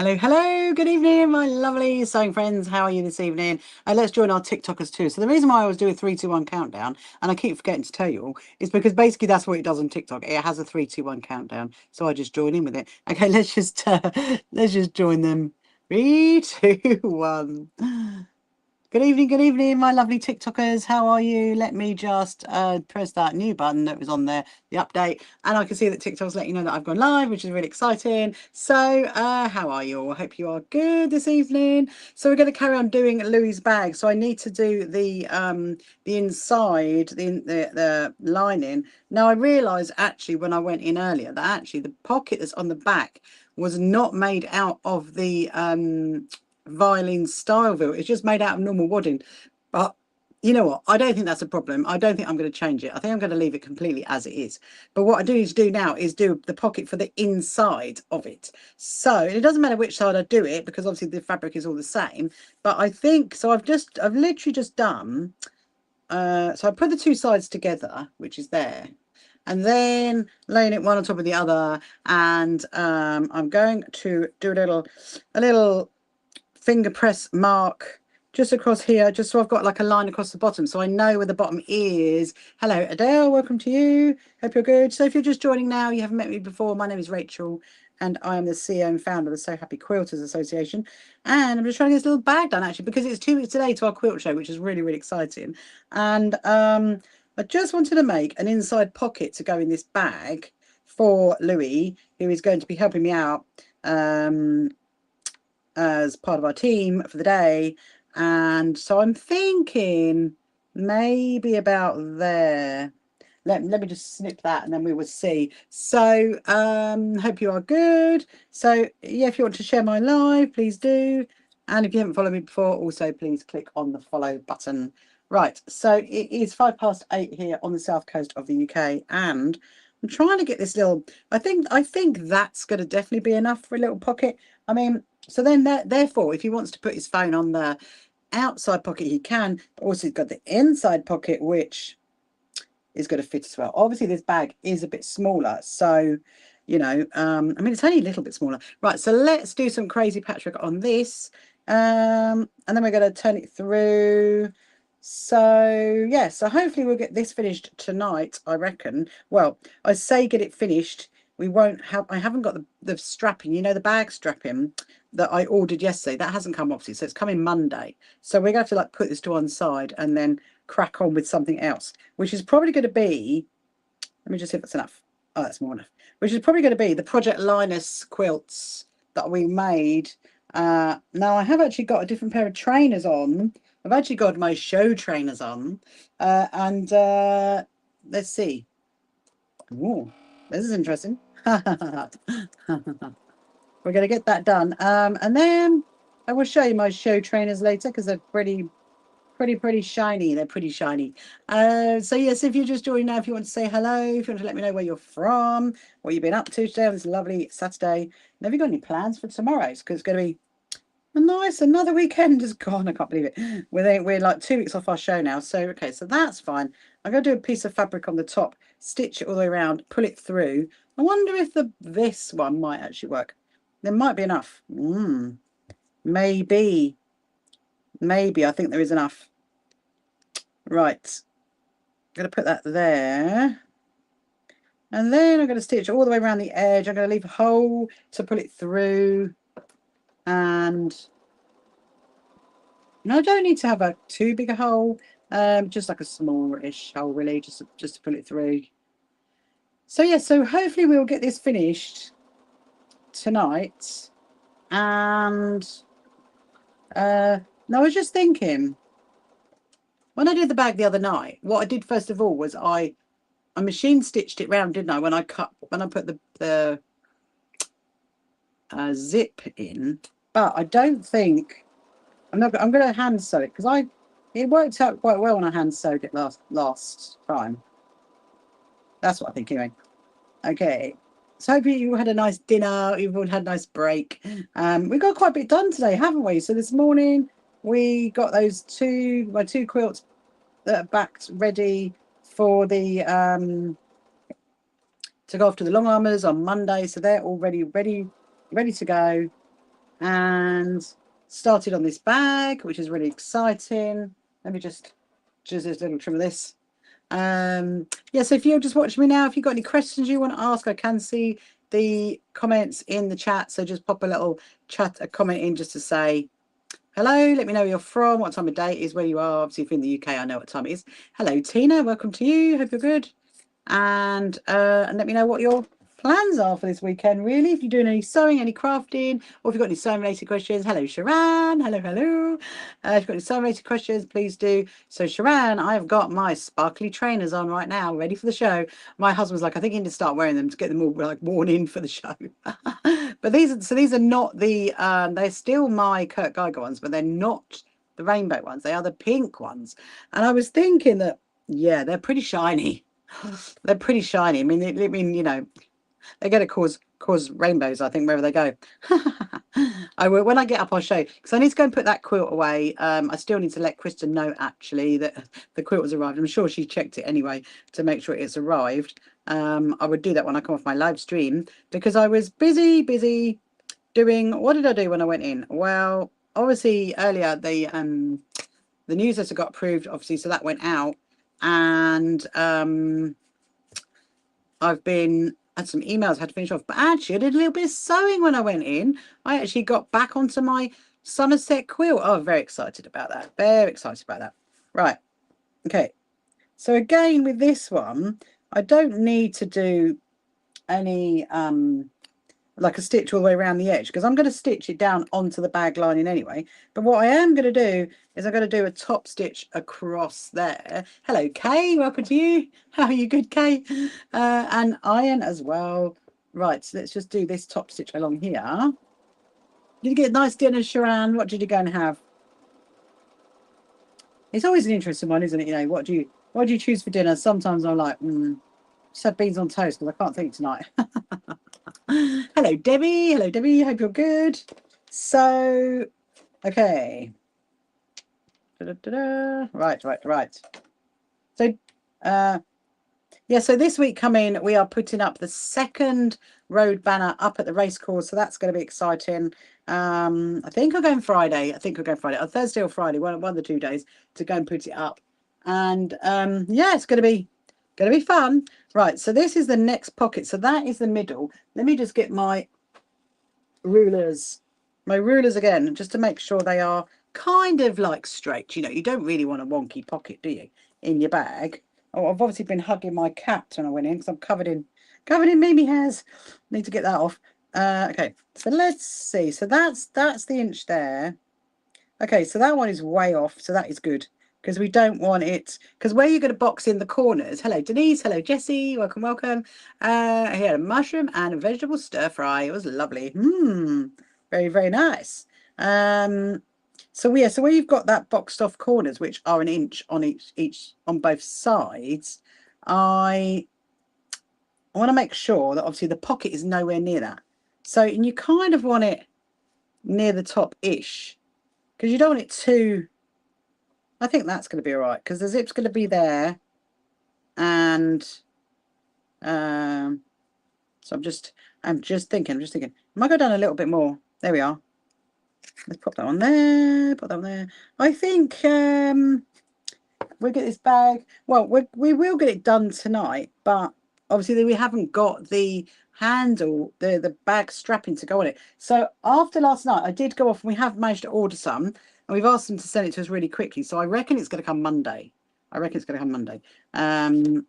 Hello, hello, good evening, my lovely sewing friends. How are you this evening? Let's join our TikTokers too. So the reason why I always do a 3, 2, 1 countdown, and I keep forgetting to tell you all, is because basically that's what it does on TikTok. It has a 3, 2, 1 countdown. So I just join in with it. Okay, let's just join them. 3, 2, 1. Good evening, my lovely TikTokers. How are you? Let me just press that new button that was on there, the update, and I can see that TikTok's letting you know that I've gone live, which is really exciting. So, how are you all? I hope you are good this evening. So we're going to carry on doing Louis's bag. So I need to do the inside, the lining. Now I realised actually when I went in earlier that actually the pocket that's on the back was not made out of the violin style veil. It's just made out of normal wadding. But you know what? I don't think that's a problem. I don't think I'm going to change it. I think I'm going to leave it completely as it is. But what I do need to do now is do the pocket for the inside of it. So it doesn't matter which side I do it because obviously the fabric is all the same. But I think so. I've literally just done. So I put the two sides together, which is there, and then laying it one on top of the other, and I'm going to do a little finger press mark just across here, just so I've got like a line across the bottom so I know where the bottom is. Hello Adele, welcome to you, hope you're good. So if you're just joining now, you haven't met me before, my name is Rachel and I am the CEO and founder of the So Happy Quilters Association, and I'm just trying to get this little bag done actually because it's 2 weeks today to our quilt show, which is really, really exciting. And I just wanted to make an inside pocket to go in this bag for Louis, who is going to be helping me out as part of our team for the day. And so I'm thinking maybe about there. Let me just snip that and then we will see. So hope you are good. So yeah, if you want to share my live, please do. And if you haven't followed me before, also please click on the follow button. Right, so it is 8:05 here on the south coast of the UK, and I'm trying to get this little. I think that's going to definitely be enough for a little pocket. I mean, so then therefore, if he wants to put his phone on the outside pocket, he can. But also, he's got the inside pocket, which is going to fit as well. Obviously, this bag is a bit smaller, so I mean, it's only a little bit smaller. Right, so let's do some crazy patchwork on this, and then we're going to turn it through. So yeah, so hopefully we'll get this finished tonight, I reckon. Well, I say get it finished. We won't have. I haven't got the strapping. You know, the bag strapping that I ordered yesterday. That hasn't come obviously, so it's coming Monday. So we're going to have to like put this to one side and then crack on with something else, which is probably going to be. Let me just see if that's enough. Oh, that's more enough. Which is probably going to be the Project Linus quilts that we made. Now I have actually got a different pair of trainers on. I've actually got my show trainers on, and let's see. Oh, this is interesting. We're going to get that done, and then I will show you my show trainers later because they're pretty shiny. They're pretty shiny. So yes, if you're just joining now, if you want to say hello, if you want to let me know where you're from, what you've been up to today on this lovely Saturday, and have you got any plans for tomorrow? Because it's going to be a nice another weekend has gone. I can't believe it. We're like 2 weeks off our show now. So okay, so that's fine. I'm going to do a piece of fabric on the top, stitch it all the way around, pull it through. I wonder if this one might actually work. There might be enough. Maybe. I think there is enough. Right. I'm going to put that there. And then I'm going to stitch all the way around the edge. I'm going to leave a hole to pull it through. And I don't need to have a too big a hole. Just like a smallish hole, really, just to pull it through. So yeah, so hopefully we'll get this finished tonight. And now I was just thinking, when I did the bag the other night, what I did first of all was I machine stitched it round, didn't I? When I put the zip in, but I don't think I'm going to hand sew it because it worked out quite well when I hand sewed it last time. That's what I think anyway. Okay, so hope you had a nice dinner. You've all had a nice break. We got quite a bit done today, haven't we? So this morning we got my two quilts that are backed ready for the to go off to the long armors on Monday. So they're all ready to go. and started on this bag, which is really exciting. Let me just a little trim of this. Yeah, so if you're just watching me now, if you've got any questions you want to ask, I can see the comments in the chat, so just pop a little a comment in just to say hello, let me know where you're from, what time of day it is, where you are. Obviously, if you're in the UK, I know what time it is. Hello, Tina, welcome to you. Hope you're good. And let me know what your plans are for this weekend, really. If you're doing any sewing, any crafting, or if you've got any sewing related questions. Hello, Sharan. Hello, hello. If you've got any sewing related questions, please do. So, Sharan, I've got my sparkly trainers on right now, ready for the show. My husband's like, I think you need to start wearing them to get them all like worn in for the show. But these are not the they're still my Kurt Geiger ones, but they're not the rainbow ones. They are the pink ones. And I was thinking that, yeah, they're pretty shiny. They're pretty shiny. I mean, you know, they're going to cause rainbows, I think, wherever they go. I will, when I get up, I'll show you, because I need to go and put that quilt away. I still need to let Kristen know, actually, that the quilt has arrived. I'm sure she checked it anyway to make sure it's arrived. I would do that when I come off my live stream, because I was busy doing, what did I do when I went in? Well, obviously earlier the newsletter got approved, obviously, so that went out. And I've had some emails I had to finish off, but actually I did a little bit of sewing when I went in. I actually got back onto my Somerset quilt. Oh, very excited about that. Very excited about that. Right. Okay. So again, with this one, I don't need to do any like a stitch all the way around the edge, because I'm going to stitch it down onto the bag lining anyway. But what I am going to do is I'm going to do a top stitch across there. Hello, Kay. Welcome to you. How are you? Good, Kay. And iron as well. Right, so let's just do this top stitch along here. Did you get a nice dinner, Sharan? What did you go and have? It's always an interesting one, isn't it? You know, what do you choose for dinner? Sometimes I'm like, just have beans on toast because I can't think tonight. Hello, Debbie. Hello, Debbie. Hope you're good. So, okay. Right. So, yeah, so this week coming, we are putting up the second road banner up at the racecourse. So that's going to be exciting. I think I'll go on Friday. Or Thursday or Friday, one of the 2 days to go and put it up. And yeah, it's going to be fun. Right, so this is the next pocket. So that is the middle. Let me just get my rulers again, just to make sure they are kind of like straight. You know, you don't really want a wonky pocket, do you, in your bag? Oh, I've obviously been hugging my cat when I went in because I'm covered in Mimi hairs. Need to get that off. Okay, so let's see. So that's the inch there. Okay, so that one is way off. So that is good, because we don't want it, because where you're going to box in the corners. Hello, Denise. Hello, Jessie. Welcome. I had a mushroom and a vegetable stir fry. It was lovely. Very, very nice. So yeah, so where you've got that boxed off corners, which are an inch on each on both sides, I want to make sure that obviously the pocket is nowhere near that. So, and you kind of want it near the top-ish, because you don't want it too. I think that's going to be all right, because the zip's going to be there. And so I'm just thinking, I might go down a little bit more. There we are. Let's pop that on there, put that on there. I think we'll get this bag. Well, we will get it done tonight, but obviously we haven't got the handle, the bag strapping to go on it. So after last night, I did go off and we have managed to order some, and we've asked them to send it to us really quickly. So I reckon it's going to come Monday. And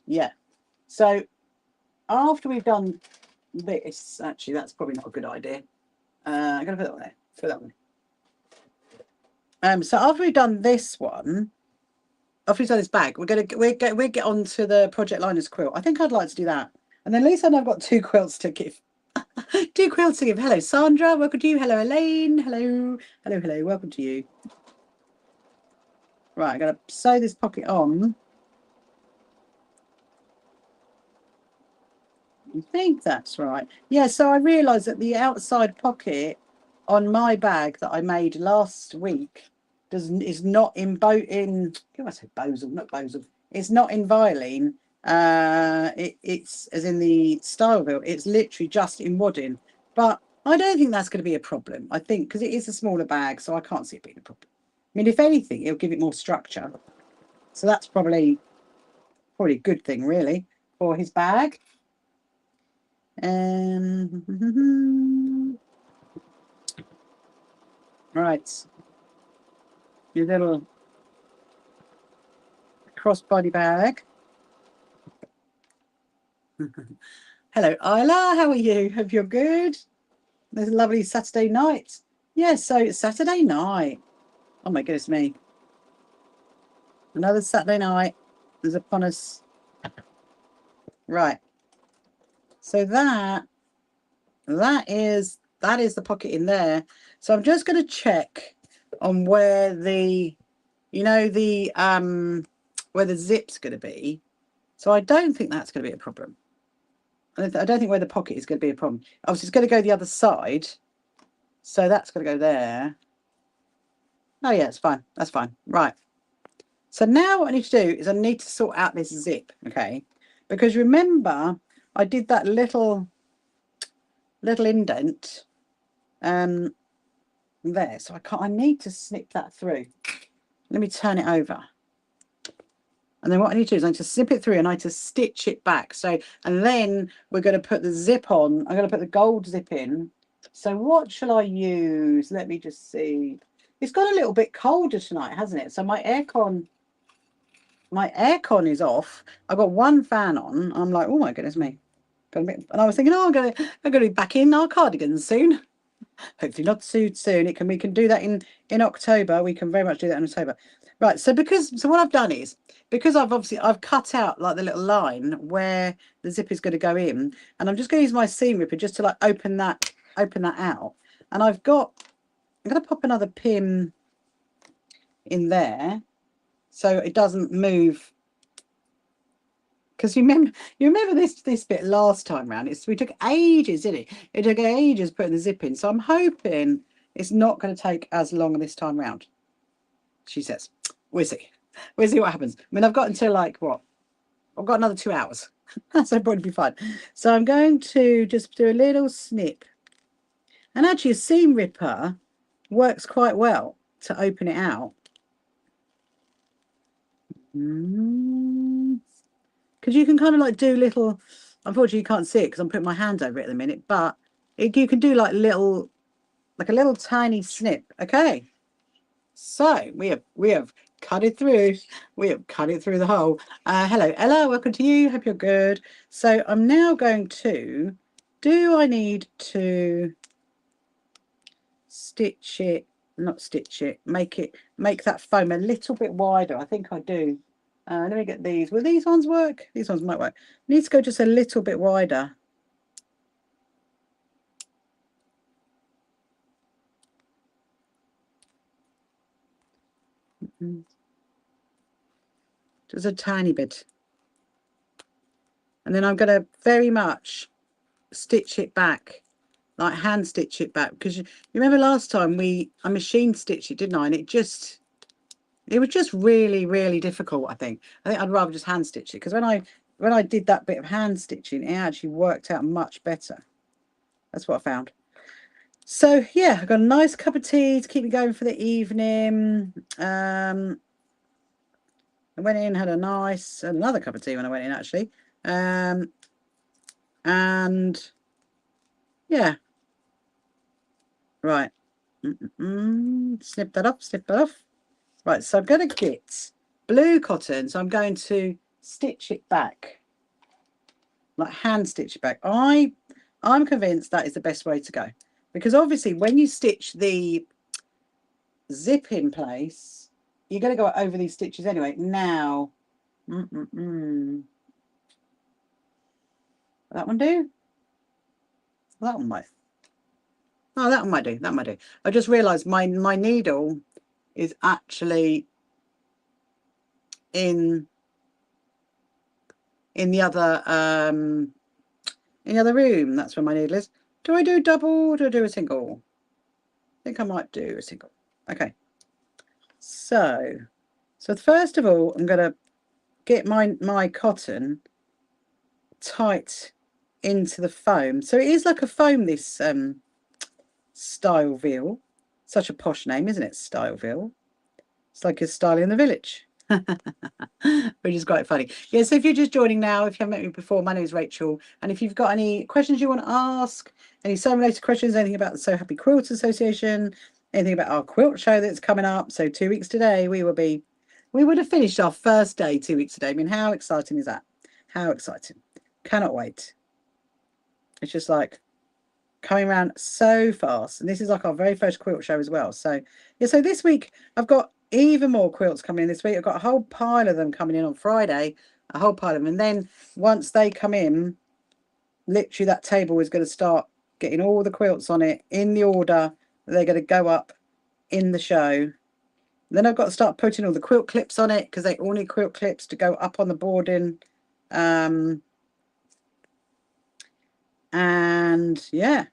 yeah, so after we've done this, actually, that's probably not a good idea. I'm going to put that there. Put that one. So after we've done this one, after we've done this bag, we'll get on to the Project Linus quilt. I think I'd like to do that, and then at least I know I've got 2 quilts to give. 2 quilts to give. Hello, Sandra. Welcome to you. Hello, Elaine. Hello. Welcome to you. Right, I'm going to sew this pocket on. I think that's right. Yeah, so I realised that the outside pocket on my bag that I made last week is not in it's not in Violene. It's as in the style build. It's literally just in wadding. But I don't think that's going to be a problem. I think because it is a smaller bag, so I can't see it being a problem. I mean, if anything, it'll give it more structure. So that's probably a good thing, really, for his bag. Right, your little crossbody bag. Hello, Isla. How are you? Hope you're good. There's a lovely Saturday night. Yeah, so it's Saturday night. Oh my goodness me. Another Saturday night is upon us. Right. So that is the pocket in there. So I'm just going to check on where the, you know, the where the zip's going to be. So I don't think that's going to be a problem. I don't think where the pocket is going to be a problem. Obviously, it's going to go the other side. So that's going to go there. Oh, yeah, it's fine. That's fine. Right. So now what I need to do is I need to sort out this zip, okay? Because remember, I did that little indent there. So I need to snip that through. Let me turn it over. And then what I need to do is I need to snip it through and I need to stitch it back. So, and then we're going to put the zip on. I'm going to put the gold zip in. So what shall I use? Let me just see. It's got a little bit colder tonight, hasn't it? So my aircon is off. I've got one fan on. I'm like, oh my goodness me. And I was thinking, oh, I'm going to be back in our cardigans soon. Hopefully not too soon. We can do that in October. We can very much do that in October. Right. So what I've done is, because I've cut out like the little line where the zip is going to go in, and I'm just going to use my seam ripper just to like open that out. And I'm going to pop another pin in there so it doesn't move. Because you remember this bit last time round. We took ages, didn't it? It took ages putting the zip in. So I'm hoping it's not going to take as long this time round. She says, "We'll see. We'll see what happens." I mean, I've got until like what? I've got another 2 hours, so it'll probably be fine. So I'm going to just do a little snip, and actually, a seam ripper works quite well to open it out. Because you can kind of like do little, unfortunately you can't see it because I'm putting my hand over it at the minute, but you can do like a little tiny snip. Okay, so we have cut it through. We have cut it through the hole. Hello Ella, welcome to you. Hope you're good. So I'm now going to, I need to stitch it, not stitch it, make that foam a little bit wider. I think I do. Let me get these. Will these ones work? These ones might work. Needs to go just a little bit wider. Just a tiny bit. And then I'm going to very much stitch it back, like hand stitch it back. Because you remember last time I machine stitched it, didn't I? And it was just really, really difficult, I think. I'd rather just hand stitch it. Because when I did that bit of hand stitching, it actually worked out much better. That's what I found. So yeah, I got a nice cup of tea to keep me going for the evening. I went in, had another cup of tea when I went in actually. And yeah, right. Snip that off, snip that off. Right, so I'm going to get blue cotton. So I'm going to stitch it back, like hand stitch it back. I'm convinced that is the best way to go, because obviously when you stitch the zip in place, you're going to go over these stitches anyway. Now, that one do? That one might. Oh, that one might do. That might do. I just realised my needle is actually in the other room. That's where my needle is. Do I do double? Do I do a single? I think I might do a single. Okay. So first of all, I'm going to get my cotton tight into the foam. So it is like a foam, this Styleville. Such a posh name, isn't it? Styleville. It's like a style in the village. Which is quite funny. Yeah, so if you're just joining now, if you haven't met me before, my name is Rachel. And if you've got any questions you want to ask, any sewing-related questions, anything about the So Happy Quilters Association, anything about our quilt show that's coming up. So 2 weeks today, we would have finished our first day 2 weeks today. I mean, how exciting is that? How exciting. Cannot wait. It's just like coming around so fast. And this is like our very first quilt show as well. So yeah, so this week I've got even more quilts coming in this week. I've got a whole pile of them coming in on Friday, a whole pile of them. And then once they come in, literally that table is going to start getting all the quilts on it in the order that they're going to go up in the show. Then I've got to start putting all the quilt clips on it because they all need quilt clips to go up on the boarding. And yeah,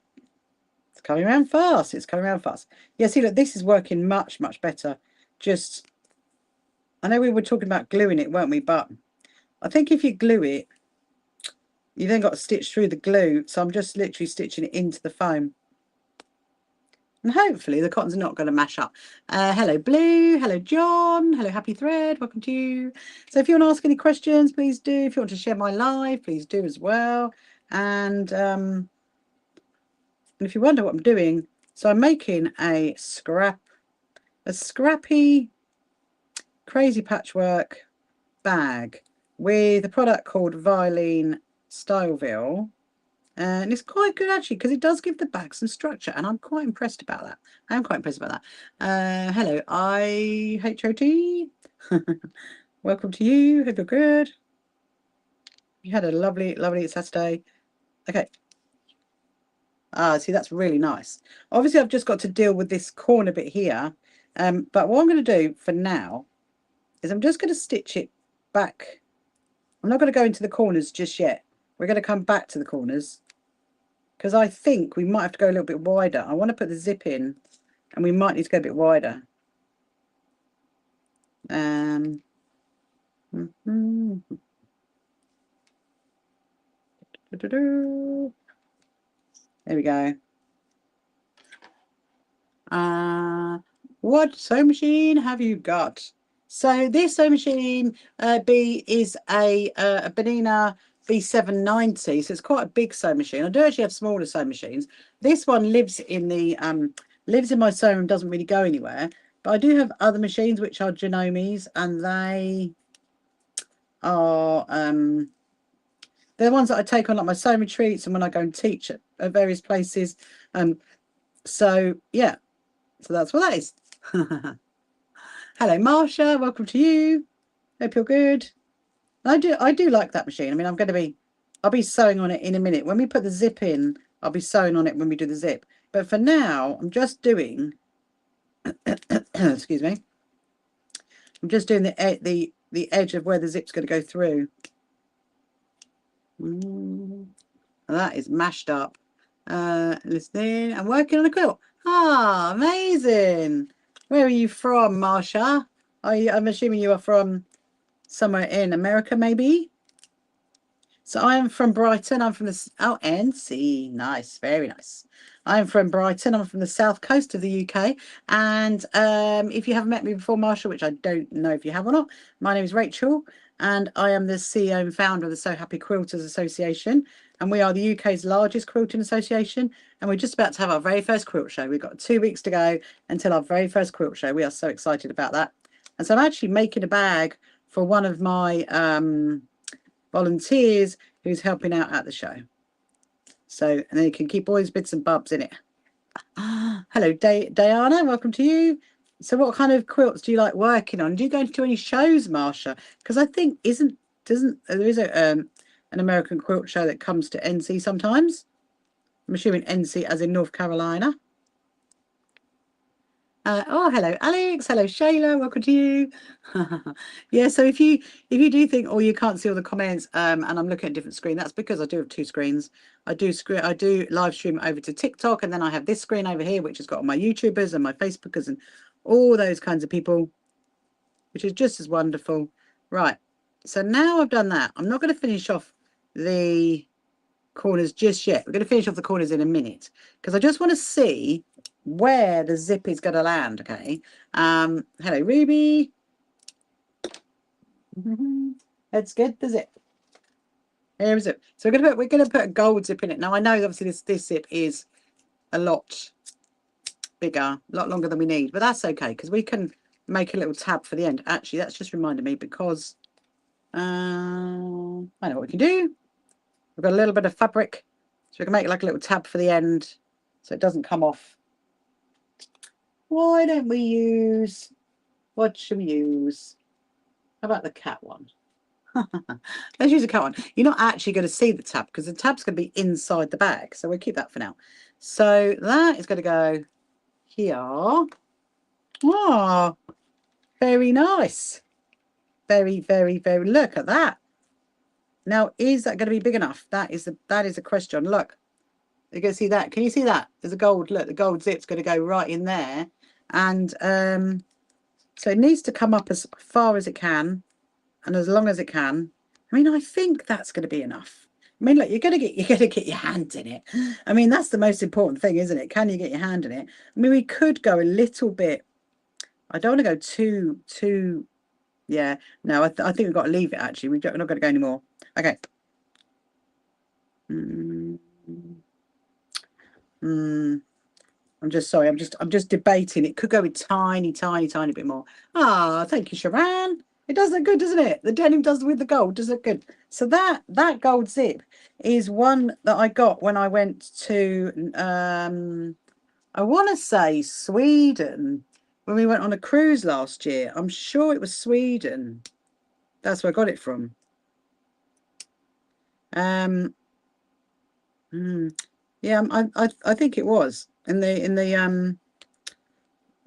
it's coming around fast. It's coming around fast. Yeah, see, look, this is working much, much better. Just, I know we were talking about gluing it, weren't we? But I think if you glue it, you then got to stitch through the glue. So I'm just literally stitching it into the foam. And hopefully the cottons are not going to mash up. Hello, Blue. Hello, John. Hello, Happy Thread. Welcome to you. So if you want to ask any questions, please do. If you want to share my live, please do as well. And if you wonder what I'm doing, so I'm making a scrappy, crazy patchwork bag with a product called Violin Styleville. And it's quite good actually because it does give the bag some structure, and I'm quite impressed about that. I am quite impressed about that. Hello, IHOT. Welcome to you. Hope you're good. You had a lovely, lovely Saturday. Okay. See, that's really nice. Obviously, I've just got to deal with this corner bit here. But what I'm going to do for now is I'm just going to stitch it back. I'm not going to go into the corners just yet. We're going to come back to the corners because I think we might have to go a little bit wider. I want to put the zip in and we might need to go a bit wider. There we go. What sewing machine have you got? So this sewing machine B is a Benina B790, so it's quite a big sewing machine. I do actually have smaller sewing machines. This one lives in the lives in my sewing room, doesn't really go anywhere. But I do have other machines which are Genomis, and they are they're the ones that I take on like my sewing retreats and when I go and teach at various places. So yeah, so that's what that is. Hello, Marsha. Welcome to you. Hope you're good. I do like that machine. I mean, I'll be sewing on it in a minute. When we put the zip in, I'll be sewing on it when we do the zip. But for now, I'm just doing. Excuse me. I'm just doing the edge of where the zip's going to go through. That is mashed up. Listening and working on a quilt. Ah, amazing. Where are you from, Marsha? I'm assuming you are from somewhere in America, maybe? So I am from Brighton. I'm from the NC. Nice, very nice. I'm from Brighton. I'm from the south coast of the UK. And if you haven't met me before, Marsha, which I don't know if you have or not, my name is Rachel, and I am the CEO and founder of the So Happy Quilters Association. And we are the UK's largest quilting association. And we're just about to have our very first quilt show. We've got 2 weeks to go until our very first quilt show. We are so excited about that. And so I'm actually making a bag for one of my volunteers who's helping out at the show. So, and then you can keep all these bits and bobs in it. Hello, Diana. Welcome to you. So what kind of quilts do you like working on? Do you go to any shows, Marsha? Because I think there is an American quilt show that comes to NC sometimes. I'm assuming NC as in North Carolina. Oh, hello, Alex. Hello, Shayla. Welcome to you. Yeah, so if you do think, oh, you can't see all the comments, and I'm looking at a different screen, that's because I do have 2 screens. I do live stream over to TikTok, and then I have this screen over here, which has got all my YouTubers and my Facebookers and all those kinds of people, which is just as wonderful. Right. So now I've done that. I'm not going to finish off the corners just yet. We're going to finish off the corners in a minute because I just want to see where the zip is going to land. Okay. Hello, Ruby. Let's get the zip. Here is it. So we're gonna put a gold zip in it. Now I know obviously this zip is a lot bigger, a lot longer than we need, but that's okay because we can make a little tab for the end. Actually, that's just reminded me because I know what we can do. We've got a little bit of fabric, so we can make like a little tab for the end so it doesn't come off. Why don't we use, what should we use? How about the cat one? Let's use a cat one. You're not actually going to see the tab because the tab's going to be inside the bag. So we'll keep that for now. So that is going to go here. Oh, very nice. Very, very, very. Look at that. Now, is that going to be big enough? That is a question. Look, you can see that. Can you see that? There's a gold. Look, the gold zip's going to go right in there, and so it needs to come up as far as it can, and as long as it can. I mean, I think that's going to be enough. I mean, look, you're gonna get your hand in it. I mean, that's the most important thing, isn't it? Can you get your hand in it? I mean, we could go a little bit. I don't want to go too. Yeah, no, I think we've got to leave it. Actually, we're not going to go anymore. Okay. I'm just sorry. I'm just debating. It could go a tiny bit more. Ah, thank you, Sharon. It does look good, doesn't it? The denim does with the gold. Does look good. So that gold zip is one that I got when I went to I want to say Sweden when we went on a cruise last year. I'm sure it was Sweden. That's where I got it from. Yeah, I think it was in the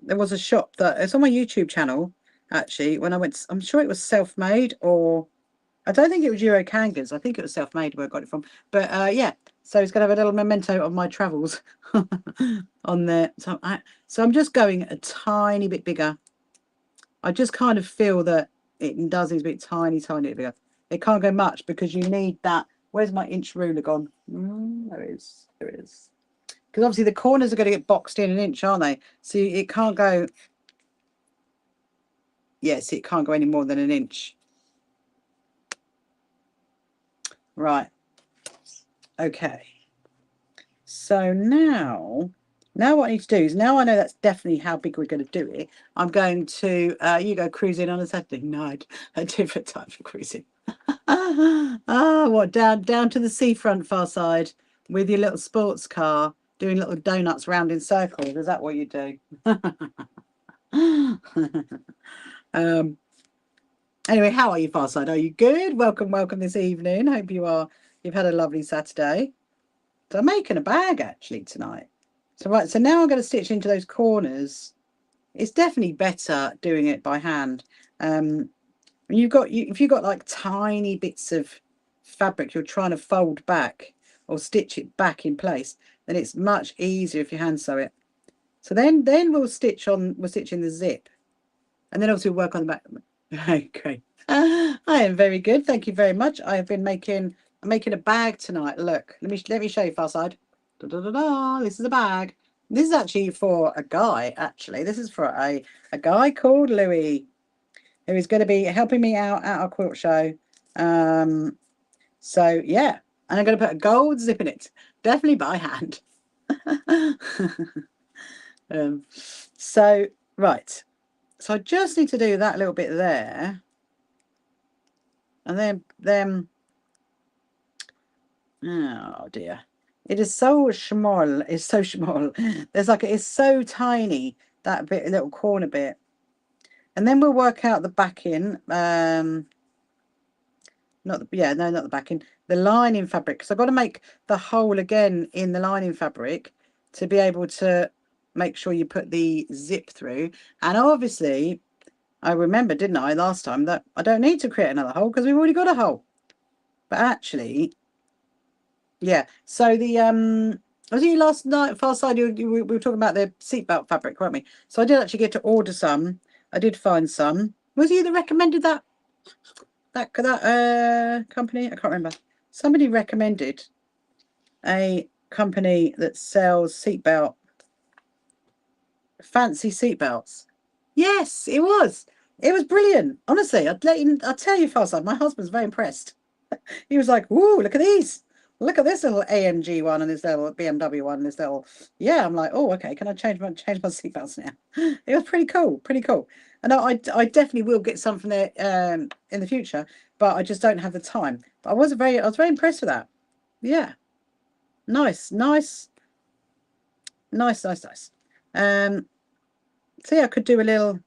there was a shop that it's on my YouTube channel actually. When I went, I'm sure it was self-made, or I don't think it was Euro Kangas. I think it was self-made where I got it from. But yeah, so it's gonna have a little memento of my travels on there. So I'm just going a tiny bit bigger. I just kind of feel that it does need to be tiny bit bigger. It can't go much because you need that. Where's my inch ruler gone? There it is. There it is. Because obviously the corners are going to get boxed in an inch, aren't they? So it can't go. Yes, it can't go any more than an inch. Right. Okay. So now what I need to do is, now I know that's definitely how big we're going to do it. I'm going to you go cruising on a Saturday night, a different time for cruising. What, down to the seafront far side with your little sports car doing little donuts round in circles? Is that what you do? Anyway, how are you, Farside? Are you good? Welcome this evening. Hope you are. You've had a lovely Saturday. So I'm making a bag actually tonight. So right, so now I'm going to stitch into those corners. It's definitely better doing it by hand. If you've got like tiny bits of fabric you're trying to fold back or stitch it back in place, then it's much easier if you hand sew it. So then we'll stitch in the zip, and then obviously we'll work on the back. Okay. I am very good. Thank you very much. I have been making a bag tonight. Look, let me show you, far side. This is a bag. This is actually for a guy, actually. This is for a guy called Louis, who is going to be helping me out at our quilt show. So yeah, and I'm going to put a gold zip in it, definitely by hand. So right, so I just need to do that little bit there, and then oh dear, it is so small. It's so small. It's so tiny, that bit, little corner bit, and then we'll work out the backing. Not the backing, the lining fabric, because I've got to make the hole again in the lining fabric to be able to make sure you put the zip through. And obviously I remember, didn't I, last time, that I don't need to create another hole because we've already got a hole. But actually, yeah, so the was it last night, Far Side, we were talking about the seatbelt fabric, weren't we? So I did actually get to order some. I did find some. Was it you that recommended that company? I can't remember. Somebody recommended a company that sells seatbelt fancy seatbelts. Yes, it was. It was brilliant. Honestly, I'll tell you, Farside, my husband's very impressed. He was like, "Ooh, look at these. Look at this little AMG one and this little BMW one and this little." Yeah, I'm like, "Oh, okay. Can I change my seatbelts now?" It was pretty cool, pretty cool. And I definitely will get some from there in the future, but I just don't have the time. But I was very impressed with that. Yeah, nice, nice, nice, nice, nice. So yeah, I could do a little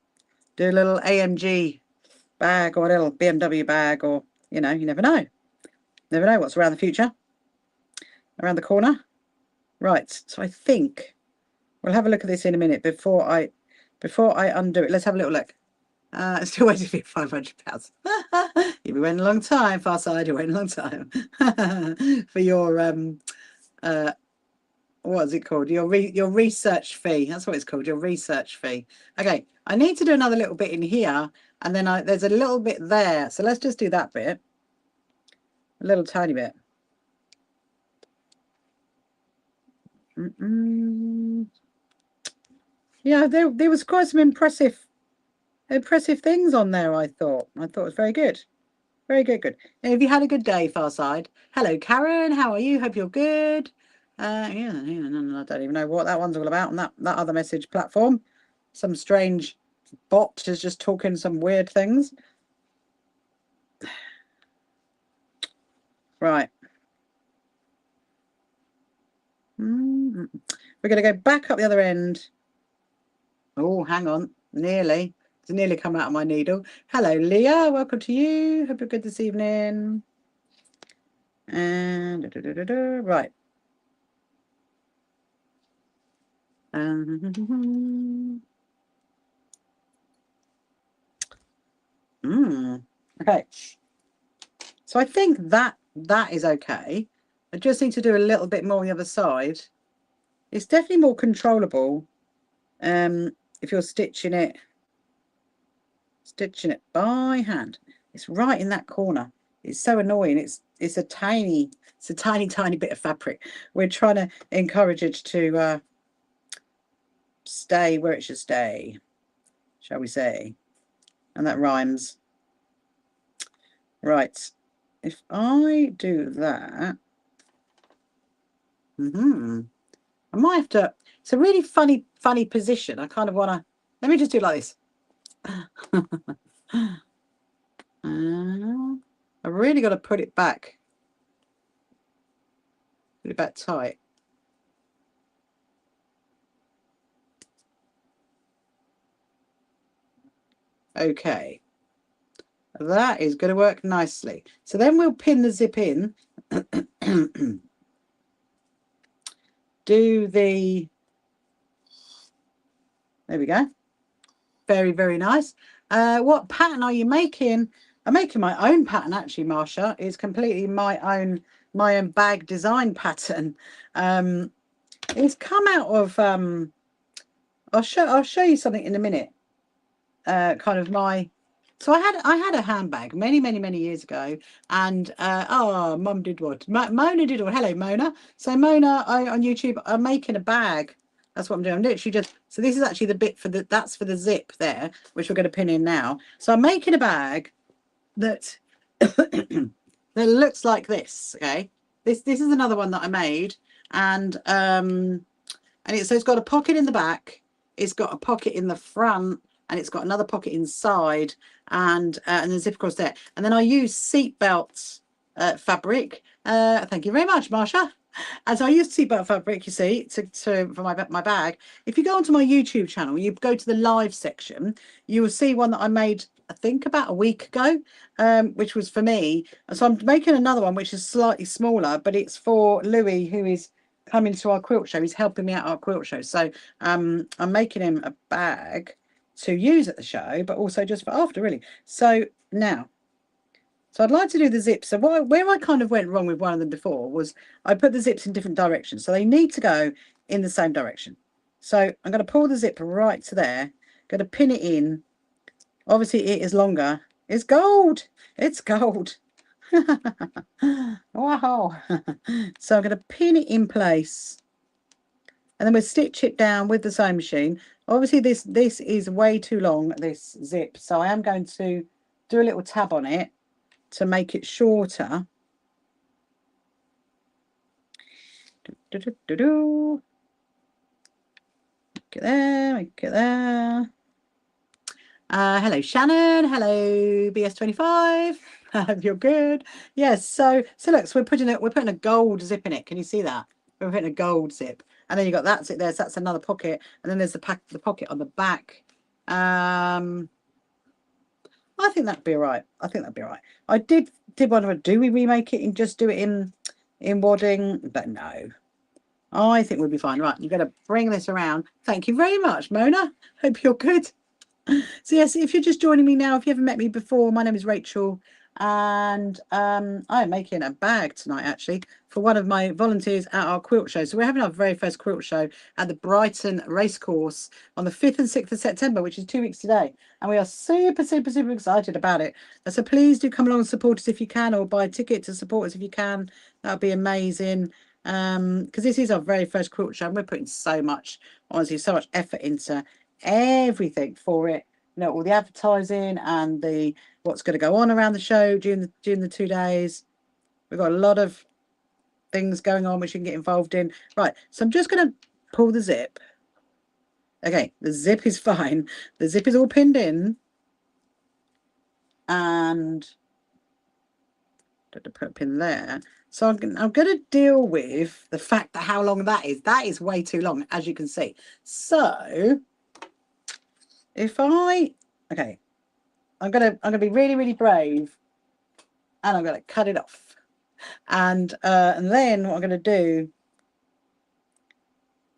AMG bag or a little BMW bag, or you know, you never know. Never know what's around the future, around the corner. Right, so I think we'll have a look at this in a minute before I undo it. Let's have a little look. Still waiting for £500. You've been waiting a long time, Far Side. You're waiting a long time for your what is it called? Your research fee. That's what it's called. Your research fee. Okay, I need to do another little bit in here, and then there's a little bit there. So let's just do that bit, a little tiny bit. Yeah, there was quite some impressive things on there. I thought it was very good. Very good, good. Have you had a good day, Farside? Hello, Karen. How are you? Hope you're good. Yeah, no, I don't even know what that one's all about on that other message platform. Some strange bot is just talking some weird things. Right. We're going to go back up the other end. Oh, hang on. Nearly. It's nearly come out of my needle. Hello, Leah. Welcome to you. Hope you're good this evening. And right. Okay. So I think that is okay. I just need to do a little bit more on the other side. It's definitely more controllable if you're stitching it by hand. It's right in that corner. It's so annoying. It's a tiny bit of fabric. We're trying to encourage it to stay where it should stay, shall we say? And that rhymes. Right. If I do that, I might have to. It's a really funny position. I kind of want to. Let me just do it like this. I really got to put it back. Put it back tight. Okay. That is going to work nicely. So then we'll pin the zip in. Do the. There we go. Very, very nice. What pattern are you making? I'm making my own pattern, actually, Marsha. It's completely my own bag design pattern. It's come out of I'll show you something in a minute. Kind of my. So I had a handbag many years ago, and Mum did what? Mona did what? Hello, Mona. So Mona, on YouTube, I'm making a bag. That's what I'm doing. I'm literally just. So this is actually the bit for that's for the zip there, which we're going to pin in now. So I'm making a bag that that looks like this. Okay, this is another one that I made, and it's got a pocket in the back. It's got a pocket in the front, and it's got another pocket inside, and the zip across there. And then I use seatbelt fabric. Thank you very much, Marsha. And so I use seatbelt fabric, you see, for my bag. If you go onto my YouTube channel, you go to the live section, you will see one that I made, I think, about a week ago, which was for me. And so I'm making another one, which is slightly smaller, but it's for Louis, who is coming to our quilt show. He's helping me out at our quilt show. So I'm making him a bag to use at the show, but also just for after, really. So now, so I'd like to do the zips. So where I kind of went wrong with one of them before was I put the zips in different directions. So they need to go in the same direction. So I'm going to pull the zip right to there. Going to pin it in. Obviously, it is longer. It's gold. It's gold. Wow. So I'm going to pin it in place and then we'll stitch it down with the sewing machine. Obviously, this is way too long, this zip, so I am going to do a little tab on it to make it shorter. Make it there, make it there. Hello, Shannon. Hello, BS25. I hope you're good. Yes. So look, so we're putting a gold zip in it. Can you see that? We're putting a gold zip, and then you got that zip there. So that's another pocket, and then there's the pocket on the back. I think that'd be all right. I think that'd be all right. I did wonder, do we remake it and just do it in wadding? But no, I think we'll be fine. Right, you've got to bring this around. Thank you very much, Mona. Hope you're good. So yes, if you're just joining me now, if you haven't met me before, my name is Rachel, and I'm making a bag tonight actually for one of my volunteers at our quilt show. So we're having our very first quilt show at the Brighton Racecourse on the 5th and 6th of September, which is 2 weeks today, and we are super excited about it. So please do come along and support us if you can, or buy a ticket to support us if you can. That would be amazing, because this is our very first quilt show, and we're putting so much, honestly, so much effort into everything for it, you know, all the advertising and the what's going to go on around the show during the 2 days. We've got a lot of things going on which you can get involved in. Right, so I'm just going to pull the zip. Okay, the zip is fine. The zip is all pinned in, and to put a pin there. So I'm going to deal with the fact that how long that is. That is way too long, as you can see. So if okay, I'm gonna be really brave, and I'm gonna cut it off, and then what I'm gonna do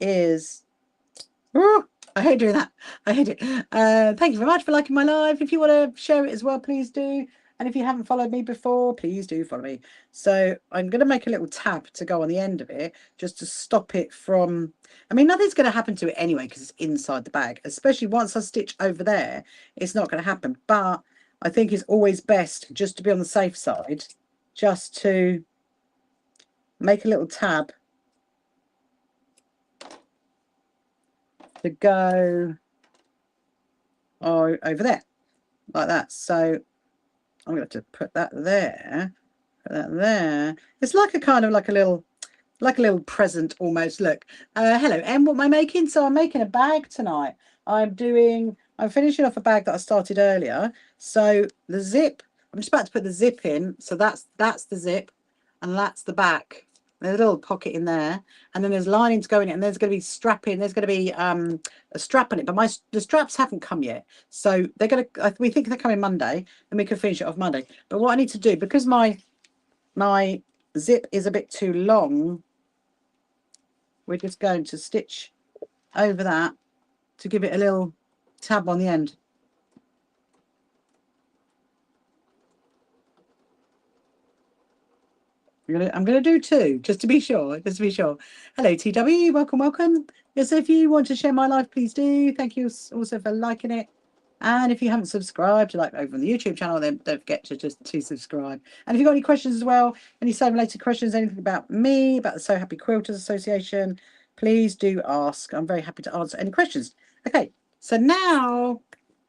is, oh, I hate doing that. I hate it. Thank you very much for liking my live. If you want to share it as well, please do. And if you haven't followed me before, please do follow me. So I'm going to make a little tab to go on the end of it, just to stop it from, I mean, nothing's going to happen to it anyway, because it's inside the bag, especially once I stitch over there, it's not going to happen. But I think it's always best just to be on the safe side, just to make a little tab to go over there, like that. So I'm going to have to put that there, It's like a kind of like a little present almost. Look, hello Em, what am I making? So I'm making a bag tonight. I'm finishing off a bag that I started earlier. So the zip, I'm just about to put the zip in. So that's the zip, and that's the back. There's a little pocket in there, and then there's lining to go in it, and there's going to be strapping. There's going to be a strap on it, but the straps haven't come yet. So they're going to. We think they're coming Monday, and we can finish it off Monday. But what I need to do, because my zip is a bit too long, we're just going to stitch over that to give it a little tab on the end. I'm gonna do 2 just to be sure. Hello TW, welcome. Yes, if you want to share my live, please do. Thank you also for liking it. And if you haven't subscribed, like over on the YouTube channel, then don't forget to subscribe. And if you've got any questions as well, any sewing related questions, anything about me, about the So Happy Quilters Association, please do ask. I'm very happy to answer any questions. Okay, so now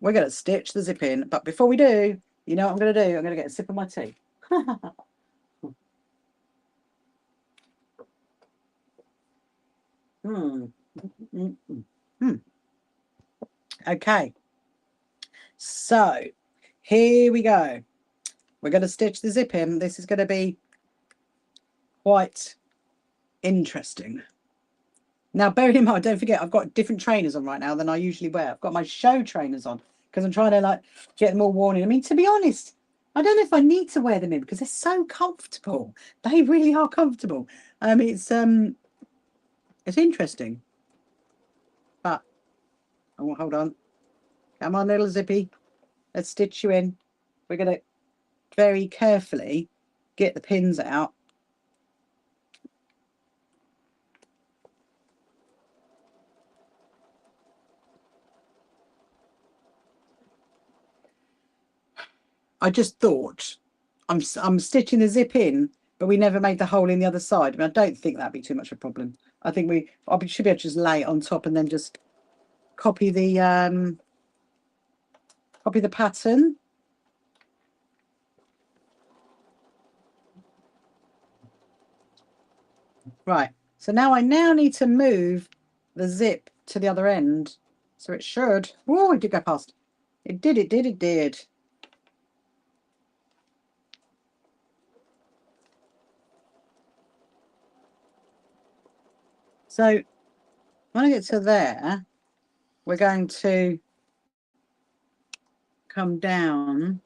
we're going to stitch the zip in. But before we do, you know what I'm going to do? I'm going to get a sip of my tea. Okay, so here we go. We're going to stitch the zip in. This is going to be quite interesting. Now, bearing in mind, don't forget, I've got different trainers on right now than I usually wear. I've got my show trainers on because I'm trying to like get them all worn in. I mean, to be honest, I don't know if I need to wear them in because they're so comfortable. They really are comfortable. It's interesting. But oh, hold on. Come on, little Zippy. Let's stitch you in. We're going to very carefully get the pins out. I just thought I'm stitching the zip in but we never made the hole in the other side. I mean, I don't think that'd be too much of a problem. I think I should be able to just lay it on top and then just copy the pattern. Right, so now I need to move the zip to the other end. So it should. Oh, it did go past. It did. So when I get to there, we're going to come down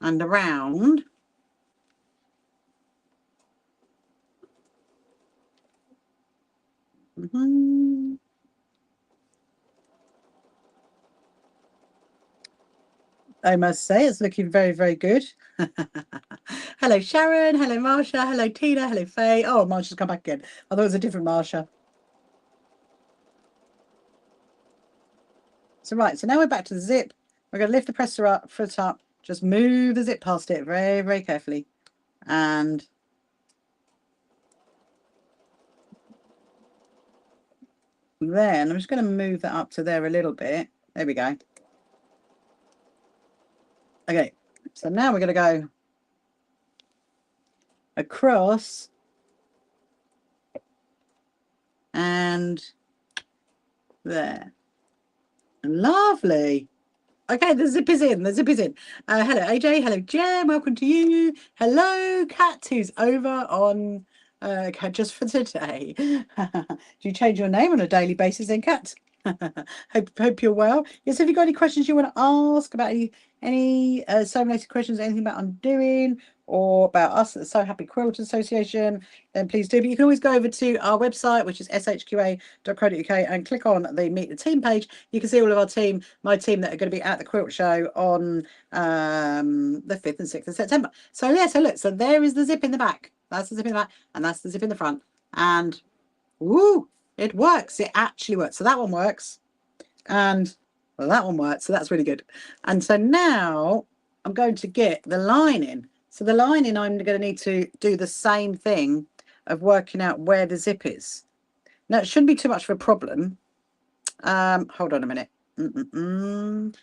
and around. I must say it's looking very, very good. Hello, Sharon. Hello, Marsha. Hello, Tina. Hello, Faye. Oh, Marsha's come back again. I thought it was a different Marsha. So right, so now we're back to the zip. We're going to lift the presser up, foot up, just move the zip past it very, very carefully. And then I'm just going to move that up to there a little bit. There we go. Okay, so now we're going to go across and there. Lovely. Okay, the zip is in. The zip is in. Hello, AJ. Hello, Jem. Welcome to you. Hello, Kat, who's over on just for today. Do you change your name on a daily basis then, Kat? hope you're well. Yes, have you got any questions you want to ask about any sewing related questions, anything about undoing or about us at the So Happy Quilters Association, then please do. But you can always go over to our website, which is shqa.co.uk, and click on the Meet the Team page. You can see all of our team, my team, that are going to be at the Quilt Show on the 5th and 6th of September. So yeah, so look, so there is the zip in the back. That's the zip in the back, and that's the zip in the front. And woo, it works. It actually works. So that one works, and well, that one works. So that's really good. And so now I'm going to get the lining. So the lining, I'm going to need to do the same thing of working out where the zip is. Now, it shouldn't be too much of a problem. Hold on a minute.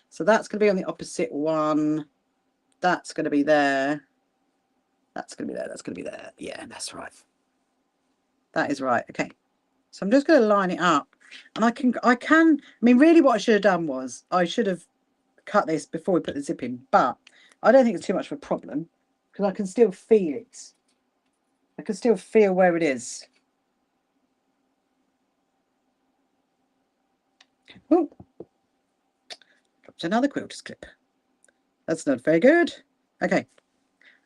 So that's going to be on the opposite one. That's going to be there. That's going to be there. That's going to be there. Yeah, that's right. That is right. Okay. So I'm just going to line it up. And I mean, really what I should have done was I should have cut this before we put the zip in. But I don't think it's too much of a problem because I can still feel it. I can still feel where it is. Oh, dropped another quilter's clip. That's not very good. Okay.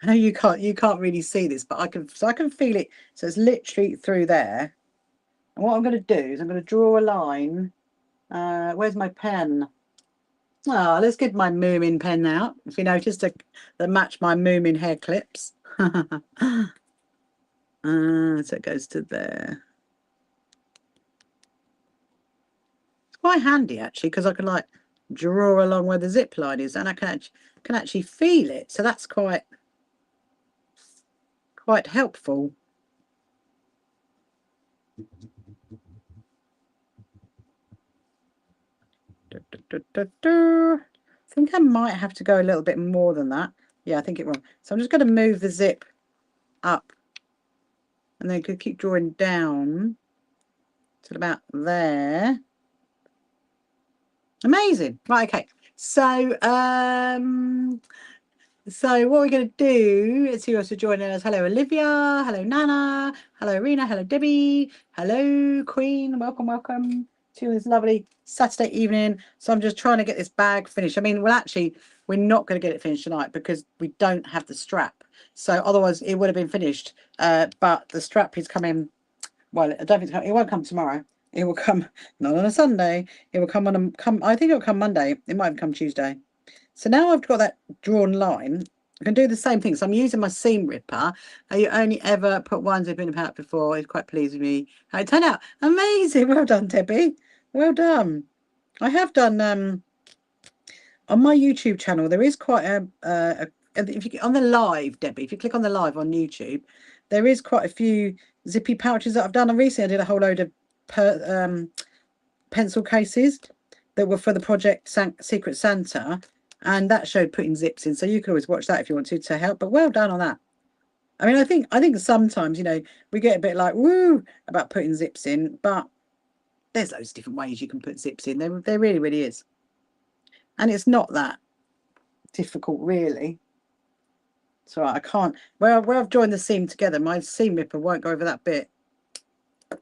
I know you can't really see this, but I can feel it. So it's literally through there. And what I'm going to do is I'm going to draw a line. Where's my pen? Oh, let's get my Moomin pen out. If you notice, that match my Moomin hair clips. So it goes to there. It's quite handy actually because I can like draw along where the zip line is, and I can actually feel it. So that's quite helpful. I think I might have to go a little bit more than that. Yeah, I think it will. So I'm just going to move the zip up and then could keep drawing down till about there. Amazing. Right, okay. So so what we're going to do, let's see who else is joining us. Hello, Olivia. Hello, Nana. Hello, Rena. Hello, Debbie. Hello, Queen. Welcome to this lovely Saturday evening. So I'm just trying to get this bag finished. I mean, well, actually, we're not going to get it finished tonight because we don't have the strap. So otherwise, it would have been finished. But the strap is coming. Well, I don't think it won't come tomorrow. It will come not on a Sunday. It will come on I think it will come Monday. It might come Tuesday. So now I've got that drawn line. I can do the same thing. So I'm using my seam ripper. You only ever put one zip in a pouch before. It's quite pleased with me. How it turned out. Amazing. Well done, Debbie. Well done. I have done on my YouTube channel. There is quite a if you on the live, Debbie, if you click on the live on YouTube, there is quite a few zippy pouches that I've done. And recently I did a whole load of pencil cases that were for the project Secret Santa, and that showed putting zips in. So you can always watch that if you want to help. But well done on that. I mean, I think sometimes, you know, we get a bit like woo about putting zips in, but there's loads of different ways you can put zips in. There really, really is. And it's not that difficult, really. It's all right. I can't. Where I've joined the seam together, my seam ripper won't go over that bit. So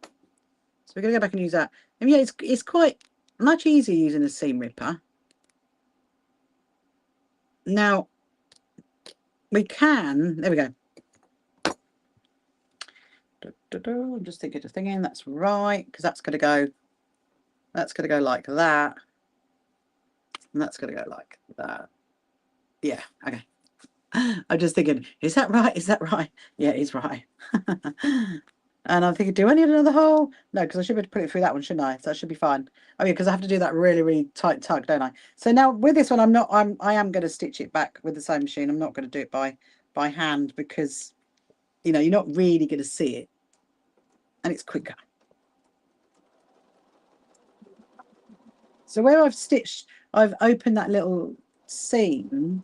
we're going to go back and use that. And yeah, it's quite much easier using a seam ripper. Now, we can. There we go. I'm just thinking of thinking. That's right, because that's going to go. That's going to go like that. And that's going to go like that. Yeah, okay. I'm just thinking, is that right? Is that right? Yeah, it's right. And I'm thinking, do I need another hole? No, because I should be able to put it through that one, shouldn't I? So that should be fine. Oh yeah, because I have to do that really, really tight tug, don't I? So now with this one, I am going to stitch it back with the sewing machine. I'm not going to do it by hand because, you know, you're not really going to see it, and it's quicker. So where I've stitched, I've opened that little seam,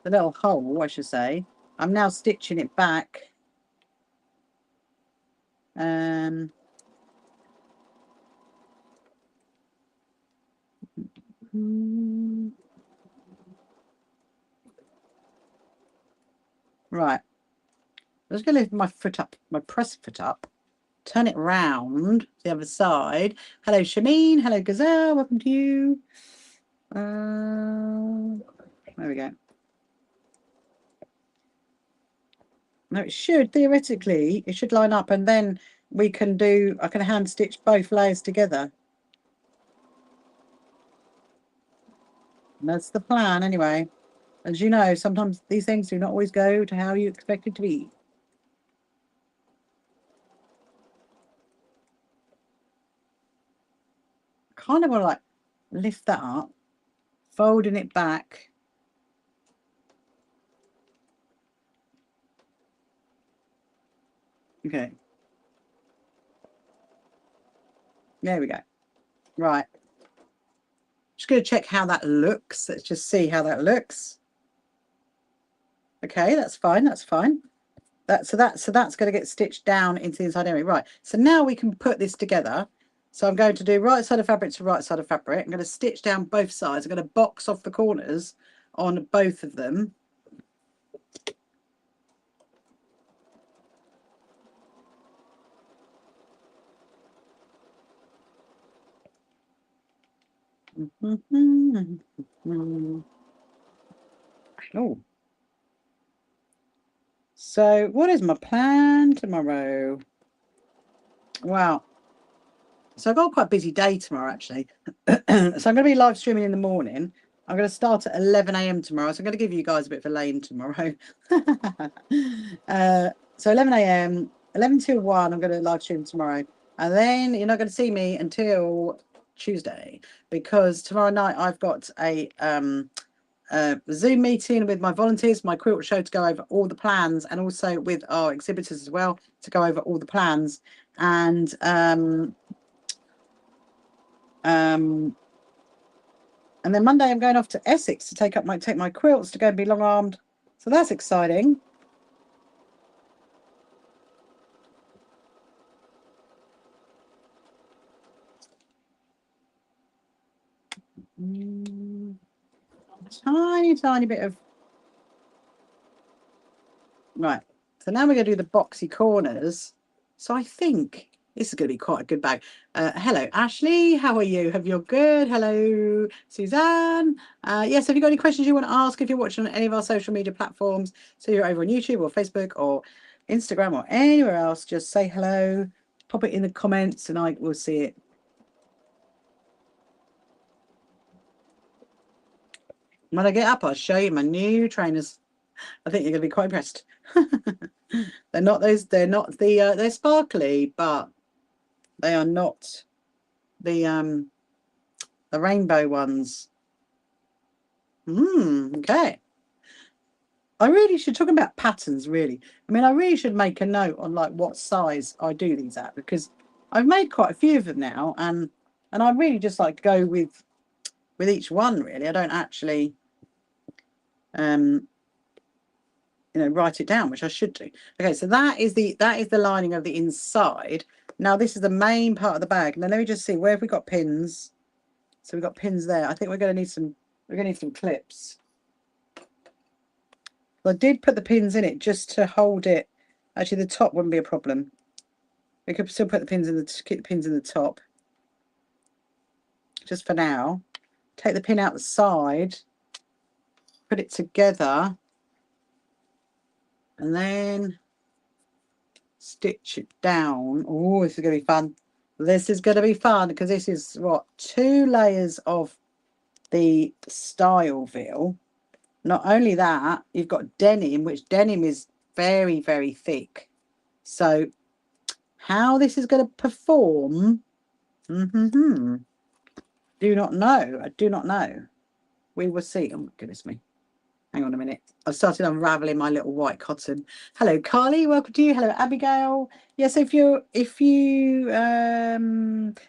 the little hole, I should say. I'm now stitching it back. Right. I'm just going to lift my foot up, my press foot up, turn it round the other side. Hello, Shameen. Hello, Gazelle. Welcome to you. There we go. Now it should, theoretically, it should line up, and then we can do, I can hand stitch both layers together. And that's the plan anyway. As you know, sometimes these things do not always go to how you expect it to be. Kind of want to like lift that up, folding it back. Okay. There we go. Right. Just going to check how that looks. Let's just see how that looks. Okay, that's fine. That's fine. So that's going to get stitched down into the inside area. Right. So now we can put this together. So I'm going to do right side of fabric to right side of fabric. I'm going to stitch down both sides. I'm going to box off the corners on both of them. Oh. So what is my plan tomorrow? Wow. So I've got quite a busy day tomorrow, actually. So I'm going to be live streaming in the morning. I'm going to start at 11 a.m. tomorrow. So I'm going to give you guys a bit of a lane tomorrow. So 11 a.m., 11 till 1, I'm going to live stream tomorrow. And then you're not going to see me until Tuesday, because tomorrow night I've got a Zoom meeting with my volunteers, my quilt show, to go over all the plans, and also with our exhibitors as well, to go over all the plans. And then Monday I'm going off to Essex to take my quilts to go and be long armed. So that's exciting. Tiny bit of right. So now we're going to do the boxy corners. So I think this is going to be quite a good bag. Hello, Ashley. How are you? Hope you're good. Hello, Suzanne. Yes, have you got any questions you want to ask if you're watching on any of our social media platforms? So you're over on YouTube or Facebook or Instagram or anywhere else, just say hello, pop it in the comments, and I will see it. When I get up, I'll show you my new trainers. I think you're going to be quite impressed. They're not they're sparkly, but they are not the rainbow ones. Okay. I really should, talking about patterns, really. I mean, I really should make a note on like what size I do these at, because I've made quite a few of them now, and I really just like go with each one, really. I don't actually you know, write it down, which I should do. Okay, so that is the lining of the inside. Now this is the main part of the bag. Now let me just see, where have we got pins? So we've got pins there. I think we're going to need some clips. I did put the pins in it just to hold it. Actually, the top wouldn't be a problem. We could still put the pins in the top. Just for now. Take the pin out the side, put it together, and then stitch it down. Oh, this is going to be fun. This is going to be fun because this is what, 2 layers of the style veil. Not only that, you've got denim, which denim is very, very thick. So how this is going to perform, do not know. I do not know. We will see. Oh, goodness me. Hang on a minute. I've started unraveling my little white cotton. Hello, Carly. Welcome to you. Hello, Abigail. Yes, if you got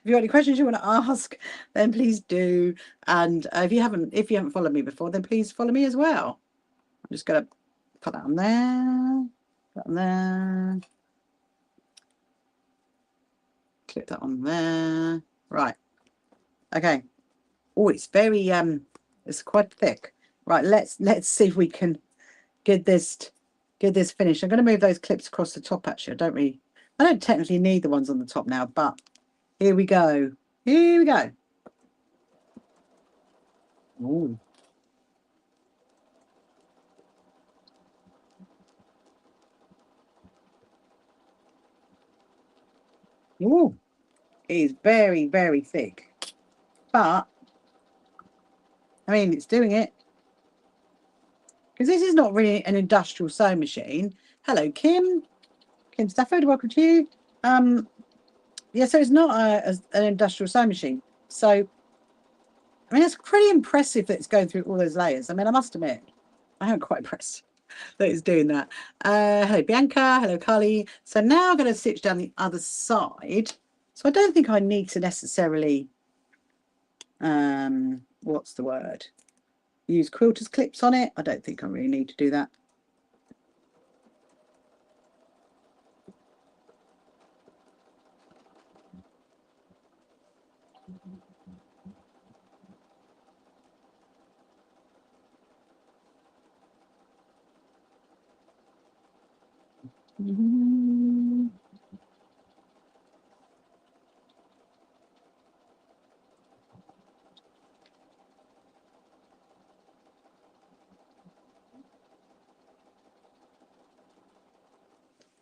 any questions you want to ask, then please do. And if you haven't followed me before, then please follow me as well. I'm just gonna put that on there. Put that on there. Clip that on there. Right. Okay. Oh, it's very it's quite thick. Right. Let's see if we can get this finished. I'm going to move those clips across the top. Actually, I don't technically need the ones on the top now, but here we go. Here we go. Ooh. Ooh. It is very, very thick, but I mean, it's doing it. Because this is not really an industrial sewing machine. Hello, Kim Stafford, welcome to you. Yeah, so it's not an industrial sewing machine. So, I mean, it's pretty impressive that it's going through all those layers. I mean, I must admit, I am quite impressed that it's doing that. Hello, Bianca. Hello, Carly. So now I'm going to stitch down the other side. So I don't think I need to necessarily, what's the word? Use quilters clips on it. I don't think I really need to do that.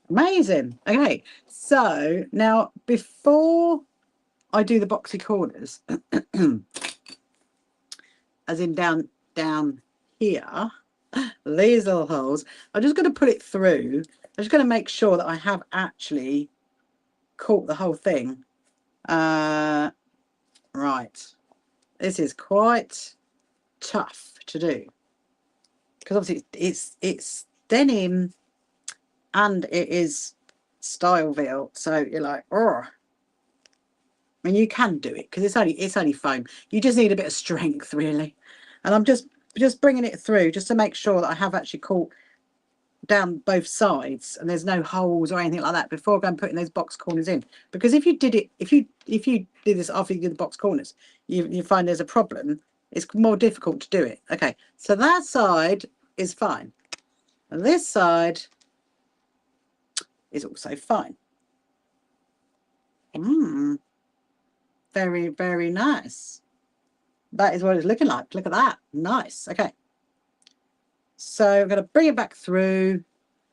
Amazing. Okay, so now before I do the boxy corners, as in down here, these little holes, I'm just going to put it through. I'm just going to make sure that I have actually caught the whole thing. Right. This is quite tough to do because obviously it's denim and it is style veil, so you're like, oh. I mean, you can do it because it's only foam. You just need a bit of strength, really. And I'm just bringing it through just to make sure that I have actually caught down both sides and there's no holes or anything like that before going putting those box corners in. Because if you did it, if you did this after you did the box corners, you find there's a problem. It's more difficult to do it. Okay, so that side is fine, and this side is also fine. Very, very nice. That is what it's looking like. Look at that. Nice. Okay. So I'm going to bring it back through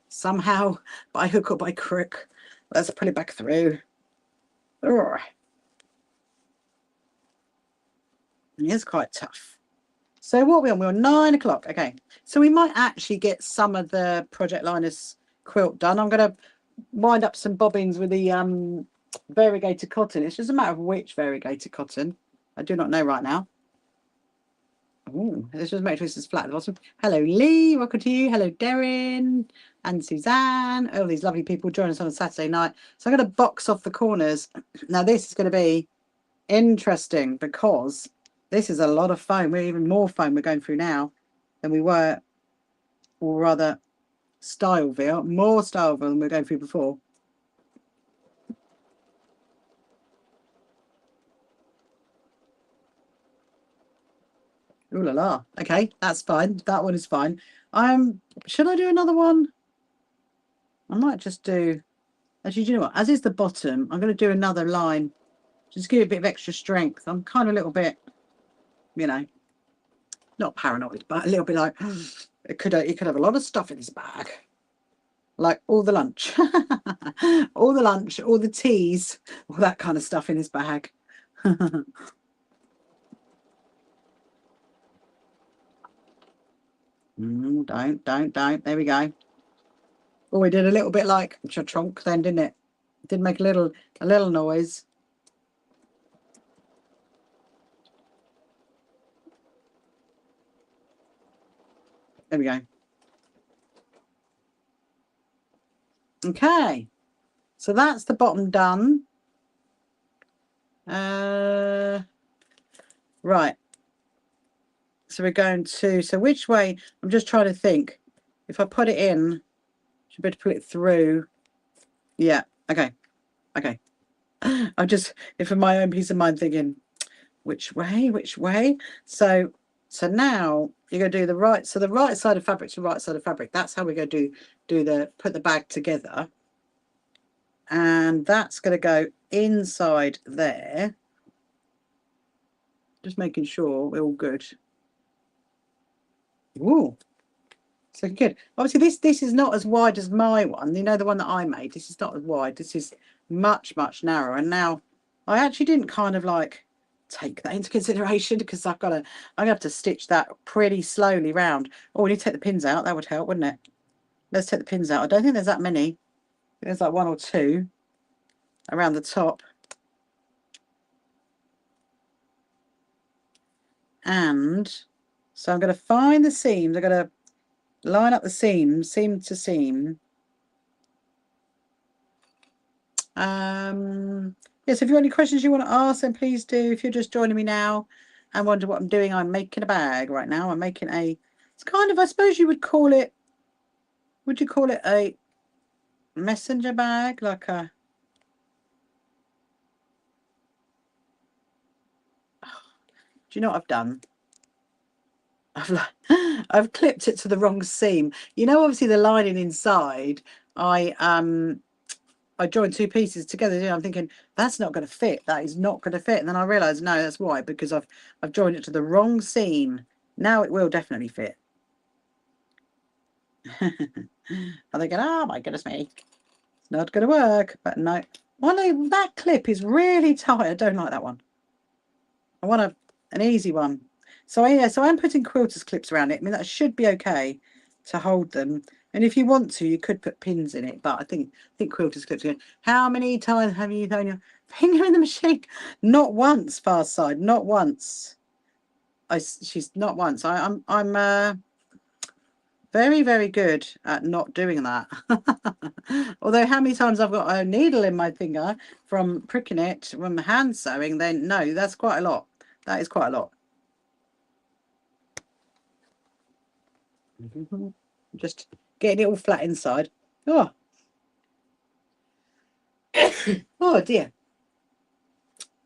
somehow by hook or by crook. Let's put it back through. Ugh. It's quite tough. So what are we on? We're on 9 o'clock. Okay. So we might actually get some of the Project Linus quilt done. I'm going to wind up some bobbins with the variegated cotton. It's just a matter of which variegated cotton. I do not know right now. Oh, let's just make sure this is flat at the bottom. Hello, Lee. Welcome to you. Hello, Darren and Suzanne. All these lovely people join us on a Saturday night. So I'm going to box off the corners. Now, this is going to be interesting because this is a lot of foam. We're even more foam we're going through now than we were, or rather, Styleville. More Styleville than we were going through before. Ooh la la. Okay, that's fine. That one is fine. Should I do another one? I might just do. Actually, do you know what? As is the bottom, I'm going to do another line. Just give it a bit of extra strength. I'm kind of a little bit, you know, not paranoid, but a little bit like it could have a lot of stuff in this bag, like all the lunch, all the teas, all that kind of stuff in this bag. Don't. There we go. Oh, we did a little bit like cha-chonk then, didn't it? It did make a little noise. There we go. Okay, so that's the bottom done. Right. So we're going to, so which way? I'm just trying to think. If I put it in, should be able to put it through. Yeah, okay. I'm just, if for my own peace of mind, thinking, which way? So now you're going to do the right, so the right side of fabric to right side of fabric. That's how we're going to put the bag together. And that's going to go inside there. Just making sure we're all good. Ooh, so good. Obviously, this is not as wide as my one. You know, the one that I made. This is not as wide. This is much narrower. And now, I actually didn't kind of like take that into consideration because I'm gonna have to stitch that pretty slowly round. Oh, we need to take the pins out. That would help, wouldn't it? Let's take the pins out. I don't think there's that many. There's like one or two around the top. And so I'm going to find the seams. I'm going to line up the seams, seam to seam. Yes, if you have any questions you want to ask, then please do. If you're just joining me now and wonder what I'm doing, I'm making a bag right now. I'm making it's kind of, I suppose you would call it, would you call it a messenger bag? Like a, do you know what I've done? I've clipped it to the wrong seam. You know, obviously the lining inside, I joined two pieces together. I'm thinking that's not going to fit. That is not going to fit. And then I realised no, that's why, because I've joined it to the wrong seam. Now it will definitely fit. I'm thinking, oh my goodness me, it's not going to work. But no, well, no, that clip is really tight. I don't like that one. I want an easy one. So yeah, so I'm putting quilters clips around it. I mean, that should be okay to hold them. And if you want to, you could put pins in it. But I think quilters clips. How many times have you thrown your finger in the machine? Not once, far side. Not once. She's not once. I'm very, very good at not doing that. Although how many times I've got a needle in my finger from pricking it from hand sewing, then no, that's quite a lot. That is quite a lot. Just getting it all flat inside. Oh, oh dear.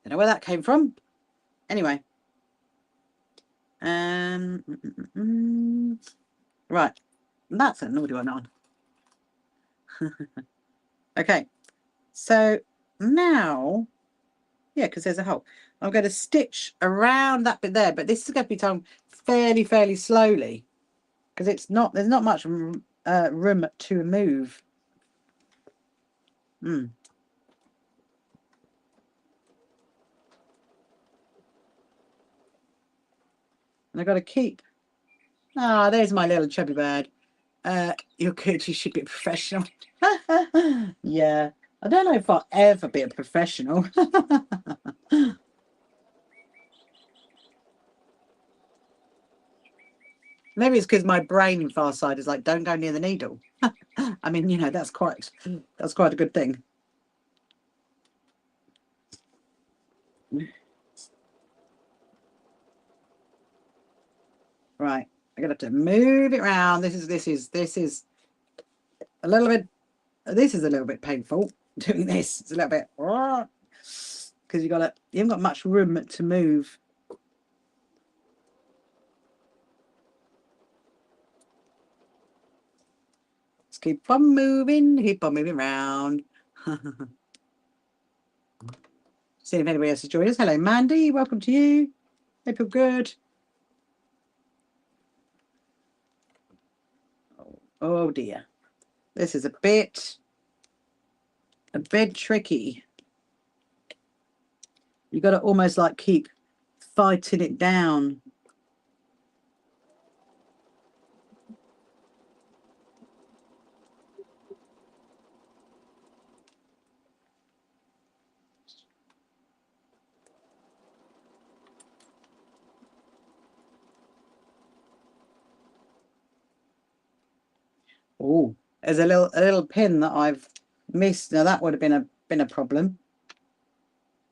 Don't know where that came from. Anyway. Right. That's a naughty one on. Okay. So now, yeah, because there's a hole. I'm going to stitch around that bit there, but this is going to be done fairly slowly because there's not much room to move. And I've got to keep. Ah, there's my little chubby bird. You're good. You should be a professional. Yeah, I don't know if I'll ever be a professional. Maybe it's because my brain in far side is like, don't go near the needle. I mean, you know, that's quite a good thing. Right, I'm gonna have to move it around. This is a little bit. This is a little bit painful doing this. It's a little bit because you haven't got much room to move. Let's keep on moving around. See if anybody else is joining us. Hello, Mandy. Welcome to you. Hope you're good. Oh dear. This is a bit tricky. You got to almost like keep fighting it down. Oh, there's a little pin that I've missed. Now that would have been a problem.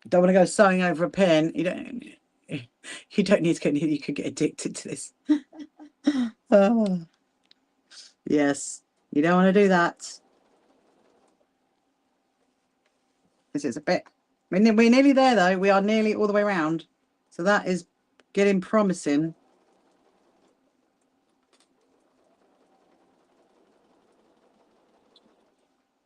Don't want to go sewing over a pin. You don't need to go near. You could get addicted to this. Oh, yes, you don't want to do that. This is a bit. We're nearly there though. We are nearly all the way around. So that is getting promising.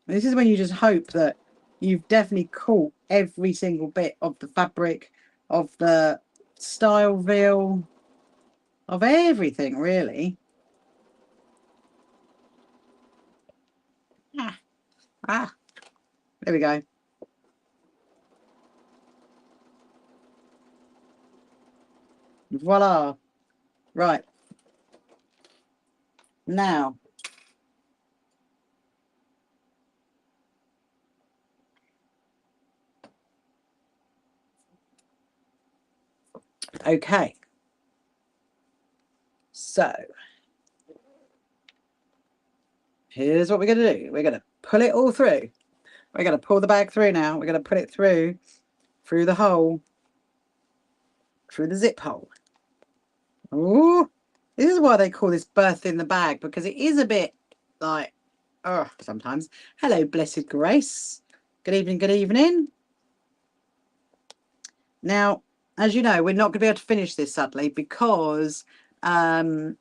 This is when you just hope that you've definitely caught every single bit of the fabric, of the style feel, of everything, really. There we go. Voila. Right. Now. Okay. So. Here's what we're going to do. We're going to pull it all through. We're going to pull the bag through now. We're going to put it through the hole, through the zip hole. Oh, this is why they call this birth in the bag, because it is a bit like, oh, sometimes. Hello, Blessed Grace. Good evening, good evening. Now, as you know, we're not going to be able to finish this, sadly, because I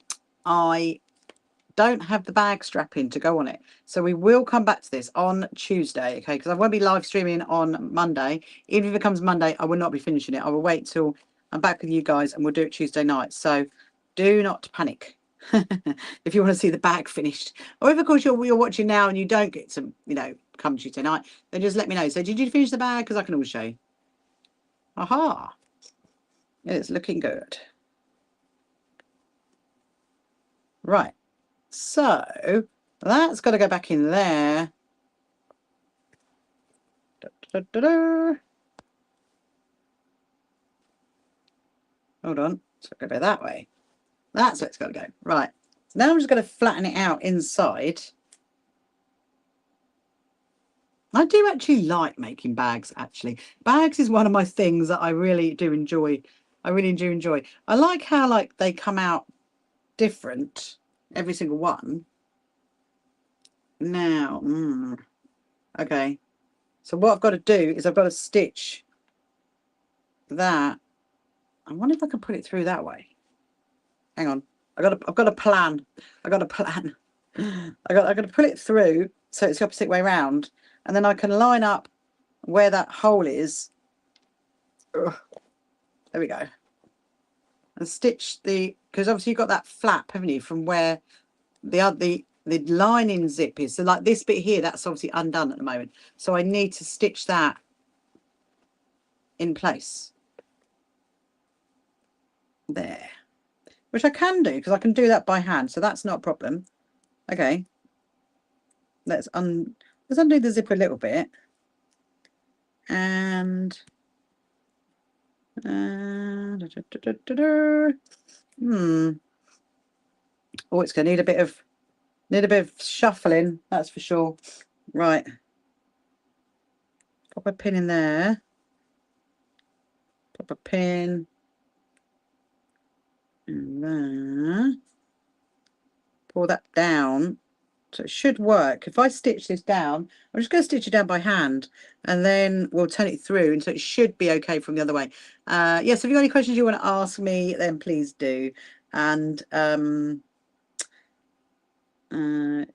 don't have the bag strapping to go on it. So we will come back to this on Tuesday, okay? Because I won't be live streaming on Monday. Even if it comes Monday, I will not be finishing it. I will wait till I'm back with you guys and we'll do it Tuesday night. So do not panic if you want to see the bag finished. Or if, of course, you're watching now and you don't get to, you know, come Tuesday night, then just let me know. So did you finish the bag? Because I can always show you. Aha. It's looking good. Right. So that's got to go back in there. Da, da, da, da. Hold on. So go that way. That's where it's got to go. Right. So now I'm just going to flatten it out inside. I do actually like making bags, actually. Bags is one of my things that I really do enjoy. I really do enjoy. I like how like they come out different, every single one. Now, okay. So what I've got to do is I've got to stitch that. I wonder if I can put it through that way. Hang on. I've got a plan. I've got a plan. I've got to put it through so it's the opposite way around, and then I can line up where that hole is. Ugh. There we go. And stitch because obviously you've got that flap, haven't you, from where the lining zip is. So like this bit here, that's obviously undone at the moment. So I need to stitch that in place. There. Which I can do because I can do that by hand. So that's not a problem. Okay. Let's undo the zip a little bit. And Oh, it's going to need a bit of shuffling, that's for sure. Right. Pop a pin in there. Pop a pin in there. Pull that down. So it should work. If I stitch this down, I'm just going to stitch it down by hand, and then we'll turn it through, and so it should be okay from the other way. Yes, if you've got any questions you want to ask me, then please do. And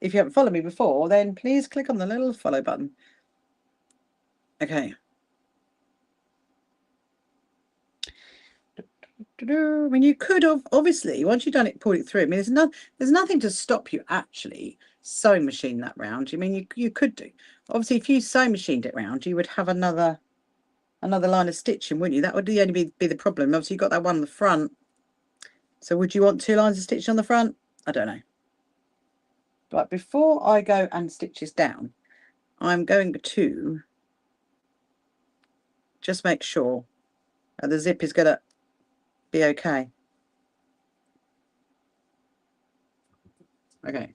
if you haven't followed me before, then please click on the little follow button. Okay. I mean, you could have, obviously, once you've done it, pulled it through. I mean, there's nothing to stop you actually sewing machine that round. I mean, you could do. Obviously, if you sewing machined it round, you would have another line of stitching, wouldn't you? That would only be the problem. Obviously, you've got that one on the front. So would you want 2 lines of stitching on the front? I don't know. But before I go and stitch this down, I'm going to just make sure that the zip is going to be okay. Okay.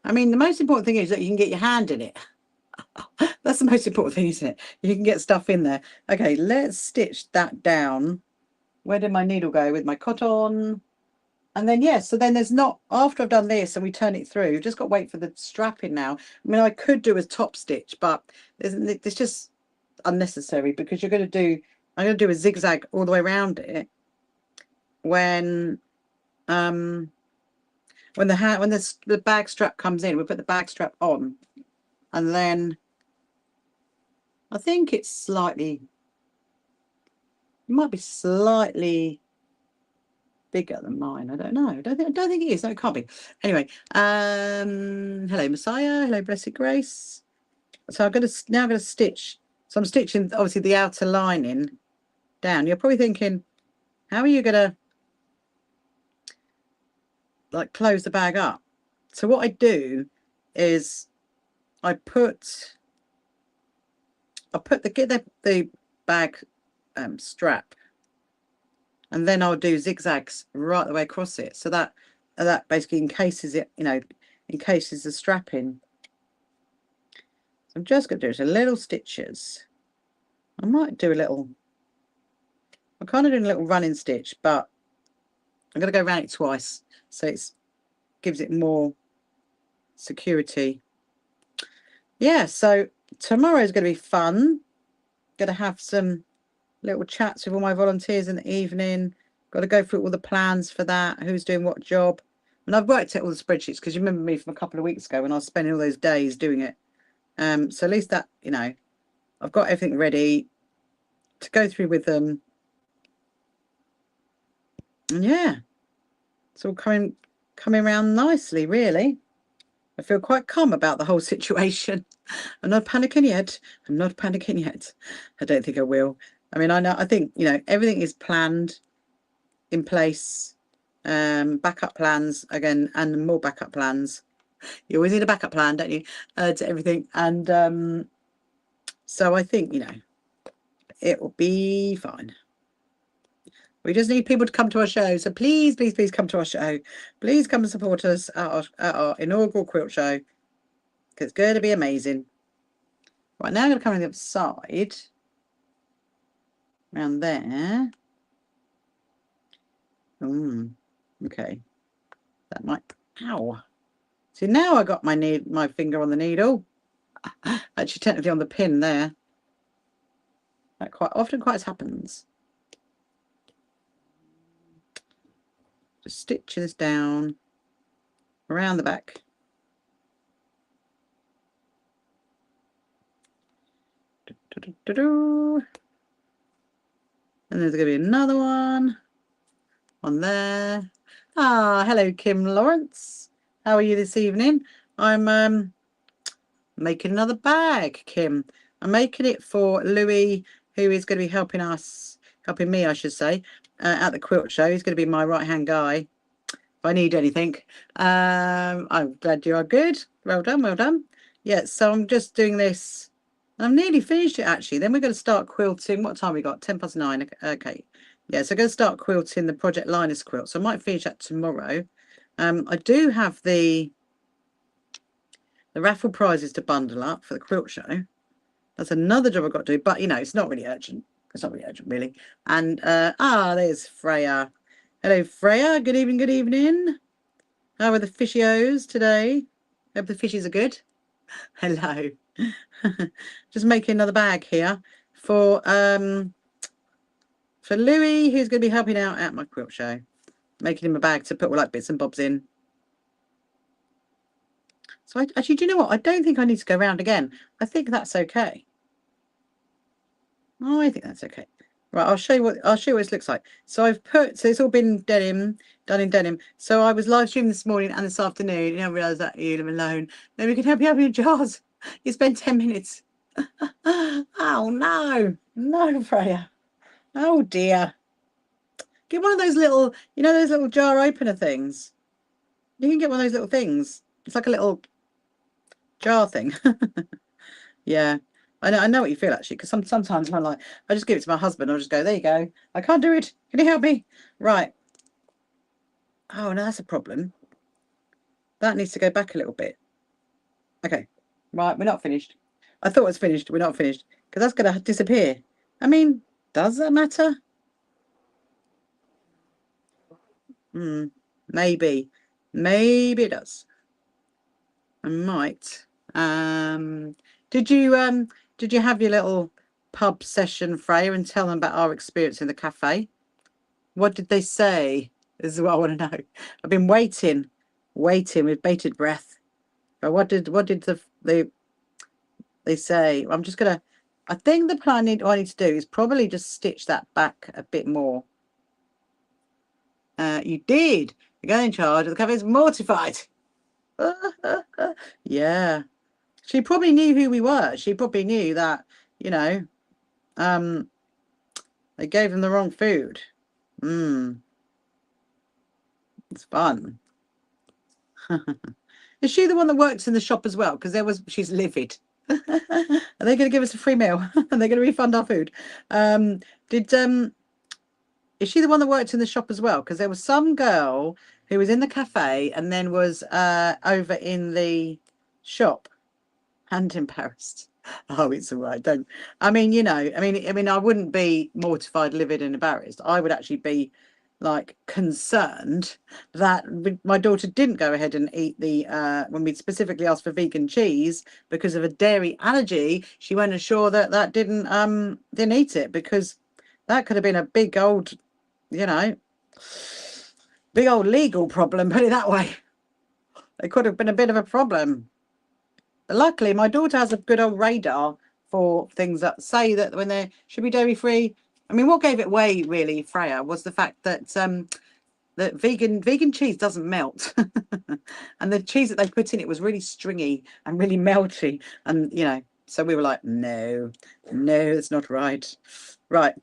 I mean, the most important thing is that you can get your hand in it. That's the most important thing, isn't it? You can get stuff in there. Okay, let's stitch that down. Where did my needle go with my cotton? And then, yes, so then there's not, after I've done this and we turn it through, you've just got to wait for the strapping now. I mean, I could do a top stitch, but it's just unnecessary because I'm going to do a zigzag all the way around it when the bag strap comes in. We put the bag strap on, and then I think it might be slightly bigger than mine. I don't know. I don't think it is. No, it can't be. Anyway, hello Messiah. Hello Blessed Grace. So I'm going to stitch. So I'm stitching obviously the outer lining down. You're probably thinking, how are you going to like close the bag up? So what I do is I put the bag strap, and then I'll do zigzags right the way across it, so that basically encases it, encases the strapping. So I'm just going to do a little stitches. I might do I'm kind of doing a little running stitch, but I'm going to go around it twice, so it gives it more security. Yeah, so tomorrow is going to be fun. Going to have some little chats with all my volunteers in the evening. Got to go through all the plans for that, who's doing what job. And I've worked out all the spreadsheets because you remember me from a couple of weeks ago when I was spending all those days doing it. So at least that, I've got everything ready to go through with them. And yeah, it's all coming around nicely, really. I feel quite calm about the whole situation. I'm not panicking yet. I'm not panicking yet. I don't think I will. I mean, I think, everything is planned, in place, backup plans again, and more backup plans. You always need a backup plan, don't you, to everything. And so I think, it will be fine. We just need people to come to our show. So please, please, please come to our show. Please come and support us at our inaugural quilt show, because it's going to be amazing. Right, now I'm going to come on the other side, around there. Okay. That might, ow. See, now I got my finger on the needle. Actually, technically on the pin there. That quite often happens. Just stitch this down around the back. And there's going to be another one on there. Ah, hello, Kim Lawrence. How are you this evening? I'm making another bag, Kim. I'm making it for Louis, who is going to be helping me, I should say, at the quilt show. He's going to be my right-hand guy if I need anything. I'm glad you are good. Well done, well done. Yeah, so I'm just doing this. And I've nearly finished it, actually. Then we're going to start quilting. What time we got? 9:10. Okay. Yeah, so I'm going to start quilting the Project Linus quilt. So I might finish that tomorrow. I do have the raffle prizes to bundle up for the quilt show. That's another job I've got to do, but you know, it's not really urgent. It's not really urgent, really. And there's Freya. Hello, Freya. Good evening, good evening. How are the fishios today? Hope the fishies are good. Hello. Just making another bag here for Louis, who's going to be helping out at my quilt show. Making him a bag to put all like bits and bobs in. So actually, do you know what? I don't think I need to go round again. I think that's okay. Oh, I think that's okay. Right, I'll show you what this looks like. So it's all been done in denim. So I was live streaming this morning and this afternoon, and I realised that you live alone. Then we can help you out with your jars. You spend 10 minutes. Oh no, no, Freya. Oh dear. Get one of those little, you know, those little jar opener things. You can get one of those little things. It's like a little jar thing. Yeah. I know what you feel actually, because sometimes I'm like, I just give it to my husband. I'll just go, there you go. I can't do it. Can you help me? Right. Oh no, that's a problem. That needs to go back a little bit. Okay. Right, we're not finished. I thought it was finished. We're not finished because that's going to disappear. I mean, does that matter? Maybe. Maybe it does. I might. Did you have your little pub session, Freya, and tell them about our experience in the cafe? What did they say? This is what I want to know. I've been waiting with bated breath. But what did they say? I'm just gonna. I think the plan I need to do is probably just stitch that back a bit more. You did. The guy in charge of the cafe is mortified. Yeah. She probably knew who we were. She probably knew that, you know, they gave them the wrong food. It's fun. Is she the one that works in the shop as well? Because she's livid. Are they going to give us a free meal? Are they going to refund our food? Is she the one that worked in the shop as well? Because there was some girl who was in the cafe and then was over in the shop and embarrassed. Oh, it's all right. Don't. I mean, you know. I mean, I wouldn't be mortified, livid, and embarrassed. I would actually be like concerned that my daughter didn't go ahead and eat the when we specifically asked for vegan cheese because of a dairy allergy. She went ashore that didn't eat it because that could have been a big old, you know, big old legal problem. Put it that way. It could have been a bit of a problem. Luckily, my daughter has a good old radar for things that say that when they should be dairy free. I mean, what gave it away really, Freya, was the fact that that vegan cheese doesn't melt, and the cheese that they put in it was really stringy and really melty, and you know, so we were like, no, it's not right. Right,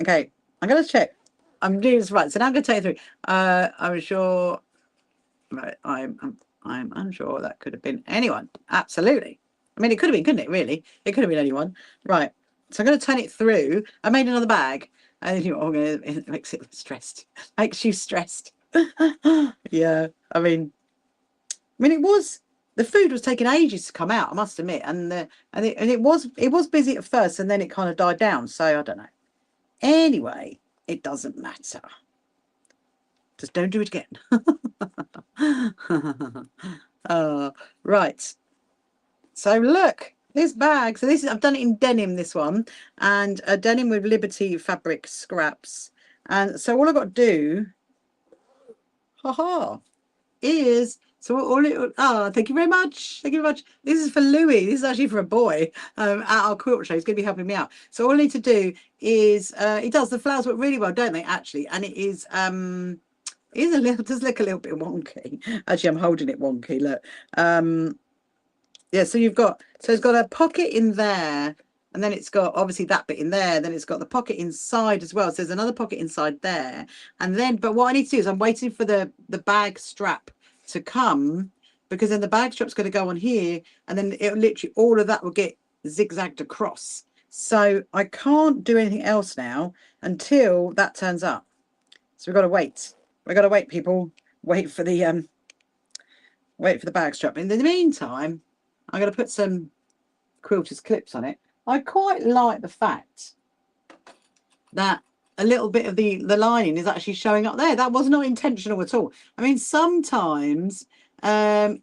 okay, I'm gonna check. I'm doing this right, so now I'm gonna take you through. I'm sure. Right, I'm unsure that could have been anyone. Absolutely. I mean, it could have been, couldn't it, really? It could have been anyone. Right. So I'm going to turn it through. I made another bag. And it makes it stressed. Makes you stressed. Yeah. I mean, the food was taking ages to come out, I must admit. And it was busy at first and then it kind of died down. So I don't know. Anyway, it doesn't matter. Just don't do it again. Right. So look, this bag. So I've done it in denim, this one, and a denim with Liberty fabric scraps. And so all I've got to do, is thank you very much. Thank you very much. This is for Louis. This is actually for a boy at our quilt show. He's going to be helping me out. So all I need to do is the flowers work really well, don't they? Actually, and it is does look a little bit wonky. Actually, I'm holding it wonky. Look, yeah. So it's got a pocket in there, and then it's got obviously that bit in there. Then it's got the pocket inside as well. So there's another pocket inside there, and then but what I need to do is I'm waiting for the bag strap to come, because then the bag strap's going to go on here, and then it literally all of that will get zigzagged across. So I can't do anything else now until that turns up. So we've got to wait. We've got to wait, people. Wait for the bag strap. In the meantime, I'm going to put some Quilters clips on it. I quite like the fact that a little bit of the lining is actually showing up there. That was not intentional at all. I mean, sometimes that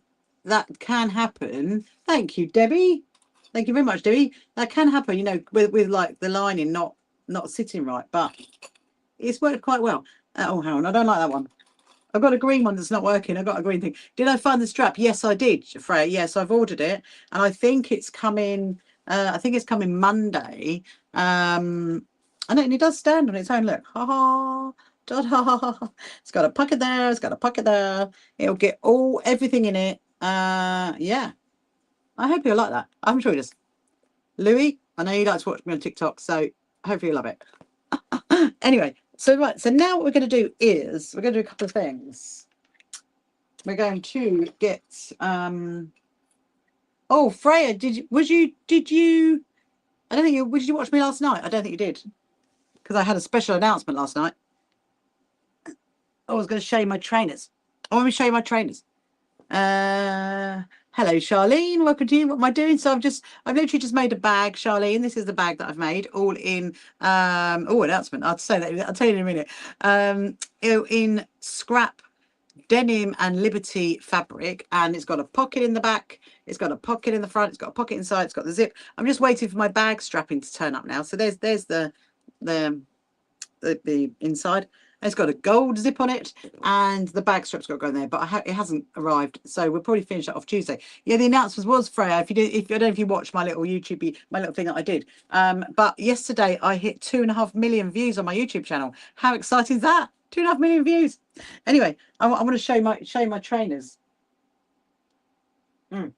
can happen. Thank you, Debbie. Thank you very much, Debbie. That can happen, you know, with like the lining not sitting right, but it's worked quite well. Oh, hang on, I don't like that one. I've got a green one that's not working. I've got a green thing. Did I find the strap? Yes, I did, Freya. Yes, I've ordered it, and I think it's coming. I think it's coming Monday. And it does stand on its own. Look, ha ha, da da. It's got a pocket there. It's got a pocket there. It'll get everything in it. Yeah. I hope you'll like that. I'm sure it is. Louis, I know you like to watch me on TikTok, so hopefully you love it. Anyway, so right, so now what we're going to do is we're going to do a couple of things. We're going to get oh, Freya, I don't think you did you watch me last night? I don't think you did, because I had a special announcement last night. I was going to show you my trainers. I want to show you my trainers. Hello, Charlene. Welcome to you. What am I doing? So I've literally just made a bag, Charlene. This is the bag that I've made, all in announcement. I'll say that. I'll tell you in a minute. In scrap denim and Liberty fabric, and it's got a pocket in the back. It's got a pocket in the front. It's got a pocket inside. It's got the zip. I'm just waiting for my bag strapping to turn up now. So there's the inside. It's got a gold zip on it, and the bag strap's got to go in there, but it hasn't arrived, so we'll probably finish that off Tuesday. Yeah, the announcement was Freya. I don't know if you watched my little my little thing that I did. But yesterday I hit 2.5 million views on my YouTube channel. How exciting is that? 2.5 million views. Anyway, I want to show you my trainers. Come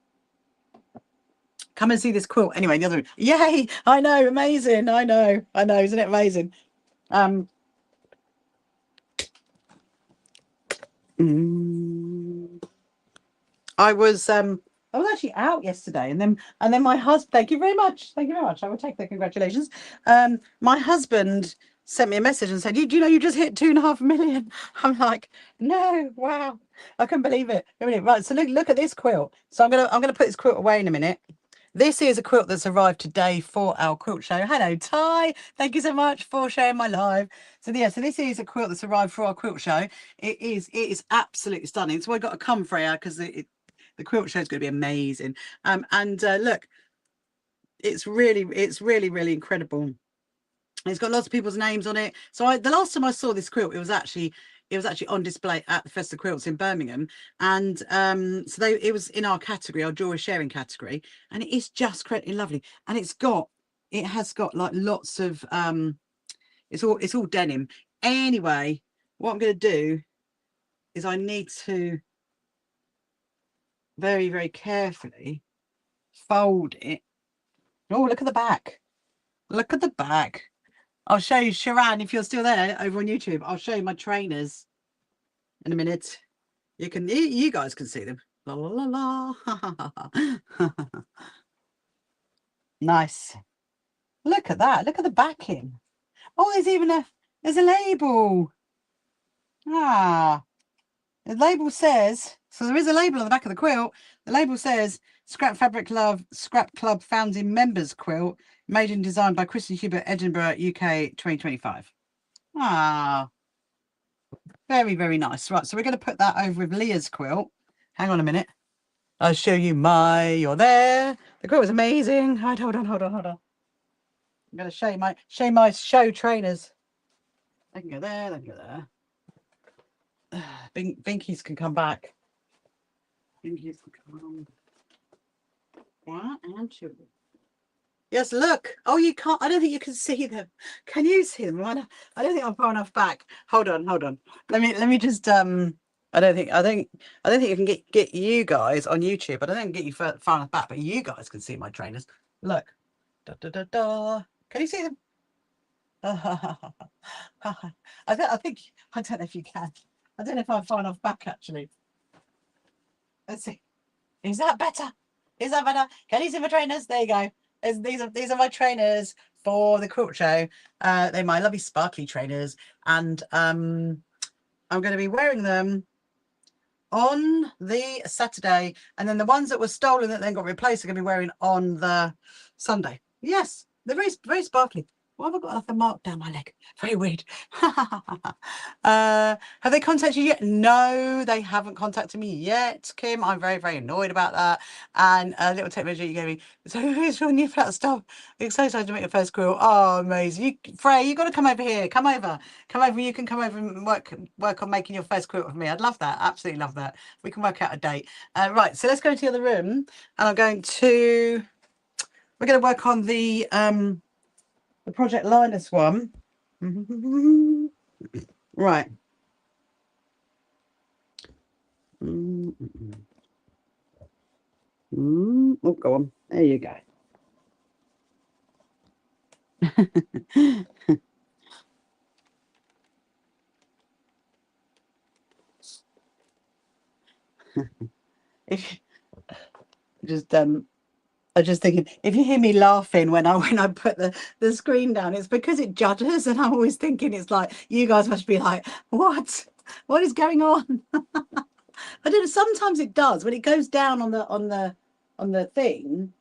and see this quilt. Anyway, the other one. Yay! I know, amazing. I know, isn't it amazing? I was actually out yesterday, and then my husband. Thank you very much. I will take the congratulations. My husband sent me a message and said, "Do you know you just hit 2.5 million?" I'm like, "No, wow, I couldn't believe it." Right, so look at this quilt. So I'm gonna put this quilt away in a minute. This is a quilt that's arrived today for our quilt show. Hello, Ty. Thank you so much for sharing my live. So yeah, so this is a quilt that's arrived for our quilt show. It is absolutely stunning. So I got to come, Freya, because the quilt show is going to be amazing. Look, it's really incredible. It's got lots of people's names on it. So the last time I saw this quilt, it was actually on display at the Festival Quilts in Birmingham, and it was in our category, our joy sharing category, and it is just incredibly lovely. And it has got like lots of it's all denim. Anyway, what I'm going to do is I need to very carefully fold it. Oh, look at the back. Look at the back. I'll show you, Sharon, if you're still there over on YouTube. I'll show you my trainers in a minute. You guys can see them. La la la la. Nice. Look at that. Look at the backing. Oh, there's a label. The label says, so there is a label on the back of the quilt. The label says Scrap Fabric Love Scrap Club Founding Members Quilt, made and designed by Kristen Hubert, Edinburgh, UK 2025. Very nice. Right, so we're going to put that over with Leah's quilt. Hang on a minute. I'll show you you're there. The quilt was amazing. Hold on. I'm going to show you my show trainers. They can go there, Binkies can come back. Binkies can come on. 1 and 2. Yes, look. Oh, you can't. I don't think you can see them. Can you see them? I don't think I'm far enough back. Hold on. Let me just I don't think you can get you guys on YouTube. I don't think I can get you far enough back, but you guys can see my trainers. Look. Da, da, da, da. Can you see them? I don't know if you can. I don't know if I'm far enough back actually. Let's see. Is that better? Can you see my trainers? There you go. These are my trainers for the quilt show. They're my lovely sparkly trainers, and I'm going to be wearing them on the Saturday, and then the ones that were stolen that then got replaced are going to be wearing on the Sunday. Yes, they're very, very sparkly. Why have I got a mark down my leg? Very weird. Have they contacted you yet? No, they haven't contacted me yet, Kim. I'm very, very annoyed about that. And a little technology you gave me. So who's your new flat stuff? Excited to make your first quilt. Oh, amazing. Frey, you got to come over here. Come over. Come over. You can come over and work on making your first quilt with me. I'd love that. Absolutely love that. We can work out a date. Right, so let's go into the other room, and we're going to work on the Project Linus one. Right. Oh, go on. There you go. If just I'm just thinking, if you hear me laughing when I put the screen down, it's because it judders, and I'm always thinking it's like you guys must be like, what is going on? I don't know. Sometimes it does when it goes down on the thing.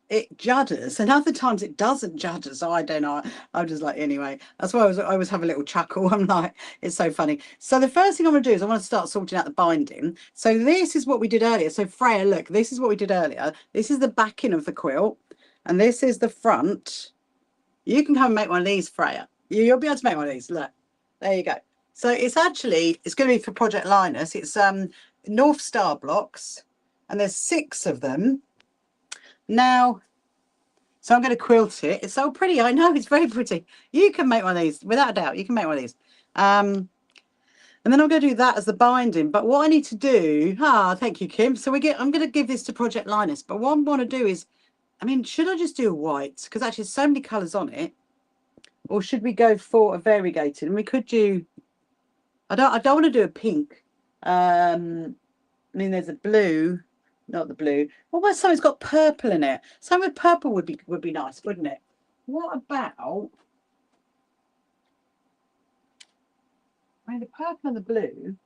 It judders, and other times it doesn't judder. So I don't know. I'm just like, anyway, that's why I always have a little chuckle. I'm like, it's so funny. So the first thing I'm going to do is I want to start sorting out the binding. So this is what we did earlier. So Freya, look, this is what we did earlier. This is the backing of the quilt, and this is the front. You can come and make one of these, Freya. You'll be able to make one of these. Look, there you go. So it's going to be for Project Linus. It's North Star blocks, and there's 6 of them. Now, so I'm going to quilt it. It's so pretty. I know, it's very pretty. You can make one of these, without a doubt. You can make one of these. And then I'm going to do that as the binding. But what I need to do, thank you, Kim. So I'm going to give this to Project Linus. But what I want to do is, I mean, should I just do a white? Because actually there's so many colours on it. Or should we go for a variegated? And we could do, I don't want to do a pink. I mean, there's a blue. Not the blue. What about something's got purple in it? Something with purple would be nice, wouldn't it? What about? I mean, the purple and the blue.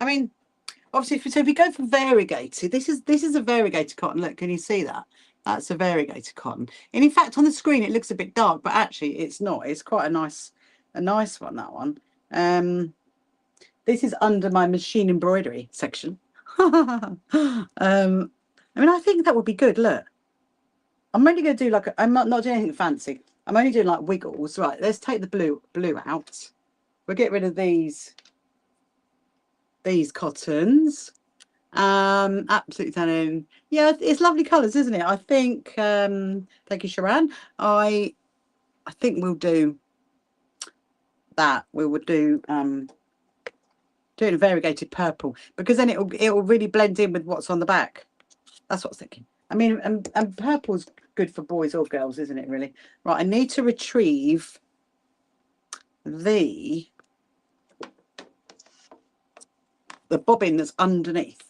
I mean, obviously, if we go for variegated, this is a variegated cotton. Look, can you see that? That's a variegated cotton. And in fact, on the screen it looks a bit dark, but actually it's not. It's quite a nice one. That one. This is under my machine embroidery section. I mean, I think that would be good. Look, I'm only going to do I'm not doing anything fancy. I'm only doing like wiggles. Right, let's take the blue out. We'll get rid of these cottons. Absolutely stunning. Yeah, it's lovely colours, isn't it? I think thank you, Sharon. I think we'll do that. We would do doing a variegated purple, because then it'll really blend in with what's on the back. That's what I was thinking. I mean, and purple's good for boys or girls, isn't it, really? Right, I need to retrieve the bobbin that's underneath.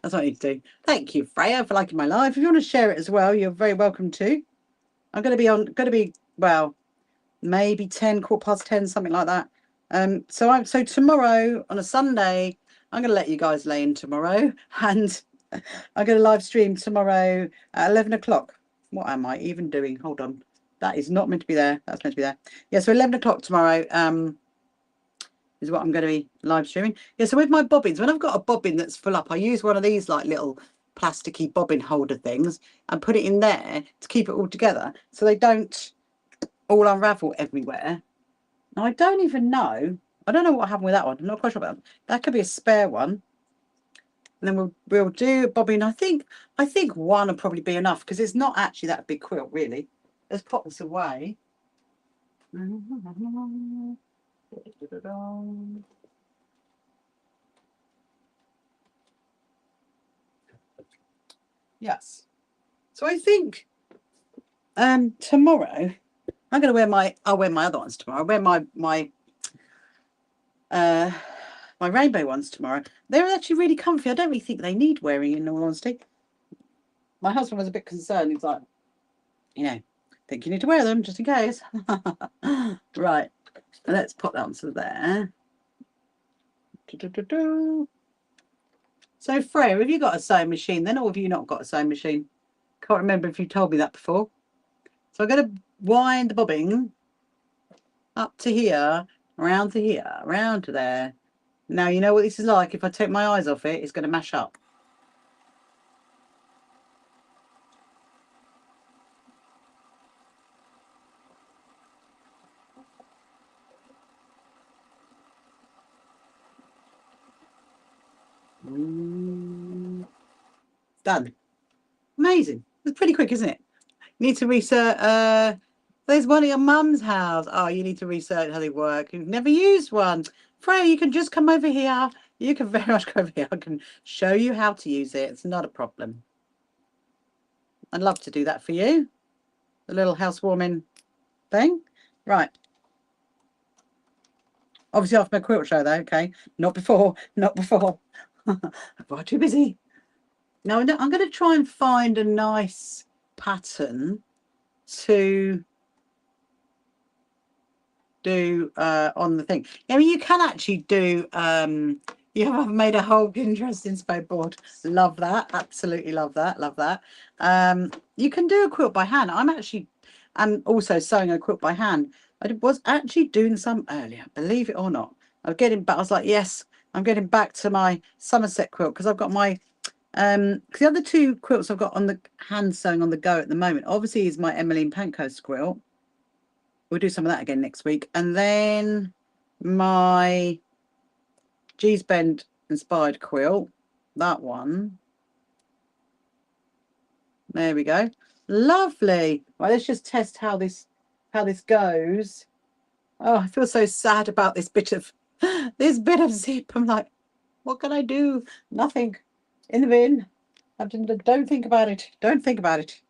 That's what I need to do. Thank you, Freya, for liking my live. If you want to share it as well, you're very welcome to. I'm going to be well, maybe 10, 10:15, something like that. So tomorrow on a Sunday, I'm going to let you guys lay in tomorrow, and I'm going to live stream tomorrow at 11 o'clock. What am I even doing? Hold on. That is not meant to be there. That's meant to be there. Yeah, so 11 o'clock tomorrow is what I'm going to be live streaming. Yeah, so with my bobbins, when I've got a bobbin that's full up, I use one of these like little plasticky bobbin holder things and put it in there to keep it all together so they don't all unravel everywhere. Now, I don't even know. I don't know what happened with that one. I'm not quite sure about that. That could be a spare one. And then we'll do a bobbin. I think one will probably be enough, because it's not actually that big quilt, really. Let's pop this away. Yes. So I think tomorrow I'm going to I'll wear my other ones tomorrow. I'll wear my rainbow ones tomorrow. They're actually really comfy. I don't really think they need wearing, in all honesty. My husband was a bit concerned. He's like, you know, think you need to wear them just in case. Right, let's put that onto there. So Freya, have you got a sewing machine then, or have you not got a sewing machine? Can't remember if you told me that before. So I'm going to wind the bobbin up to here, around to here, around to there. Now you know what this is like. If I take my eyes off it, it's going to mash up. Done. Amazing. It's pretty quick, isn't it? You need to research. There's one at your mum's house. Oh, you need to research how they work. You've never used one. Freya, you can just come over here. You can very much go over here. I can show you how to use it. It's not a problem. I'd love to do that for you. The little housewarming thing. Right. Obviously after my quilt show though, okay? Not before. Not before. I'm far too busy. Now I'm going to try and find a nice pattern to do on the thing. I mean, you can actually do you have made a whole Pinterest inspo board. Love that. Absolutely love that. Love that. You can do a quilt by hand. I'm also sewing a quilt by hand. I was actually doing some earlier, believe it or not. I'm getting back. I was like, yes, I'm getting back to my Somerset quilt because I've got my the other two quilts I've got on the hand sewing on the go at the moment obviously is my Emmeline Pancoast quilt. We'll do some of that again next week. And then my G's Bend inspired quilt, that one. There we go. Lovely. Right, let's just test how this goes. Oh, I feel so sad about this bit of zip. I'm like, what can I do? Nothing. In the bin. Don't think about it. Don't think about it.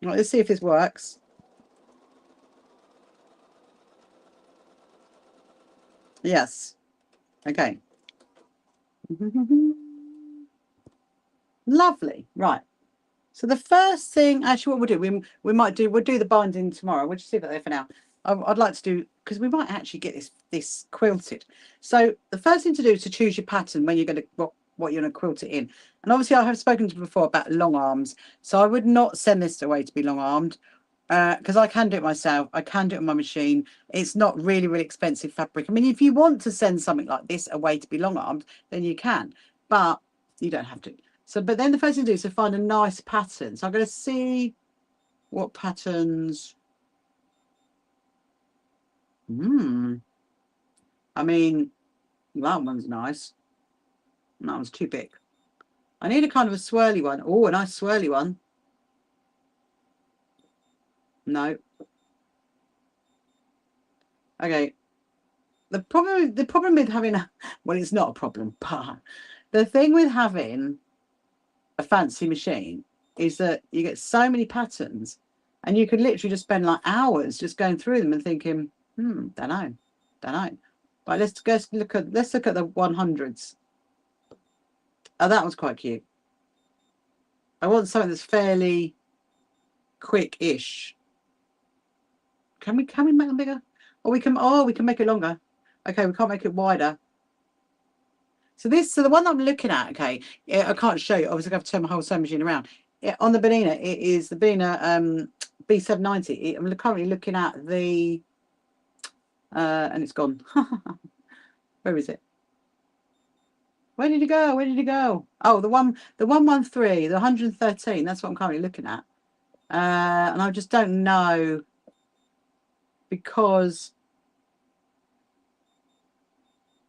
Right, let's see if this works. Yes. Okay. Lovely. Right. So the first thing, actually, what we'll do, we'll do the binding tomorrow. We'll just leave it there for now. I'd like to do, because we might actually get this quilted. So the first thing to do is to choose your pattern when you're going to what you're going to quilt it in. And obviously, I have spoken to you before about long arms. So I would not send this away to be long armed. Because I can do it myself. I can do it on my machine. It's not really, really expensive fabric. I mean, if you want to send something like this away to be long armed, then you can, but you don't have to. So, but then the first thing to do is to find a nice pattern. So I'm going to see what patterns. I mean, that one's nice. That one's too big. I need a kind of a swirly one. Oh, a nice swirly one. No. Okay. The problem with having well, it's not a problem, but the thing with having a fancy machine is that you get so many patterns and you could literally just spend like hours just going through them and thinking, don't know. Right, let's look at the 100s. Oh, that was quite cute. I want something that's fairly quick-ish. Can we make them bigger? Or we can make it longer. Okay, we can't make it wider. So the one that I'm looking at, okay, I can't show you. Obviously, I have to turn my whole sewing machine around. On the Bernina, it is the Bernina B790. I'm currently looking at the, and it's gone. Where is it? Where did it go? Where did it go? Oh, the 113, the 113. That's what I'm currently looking at. And I just don't know because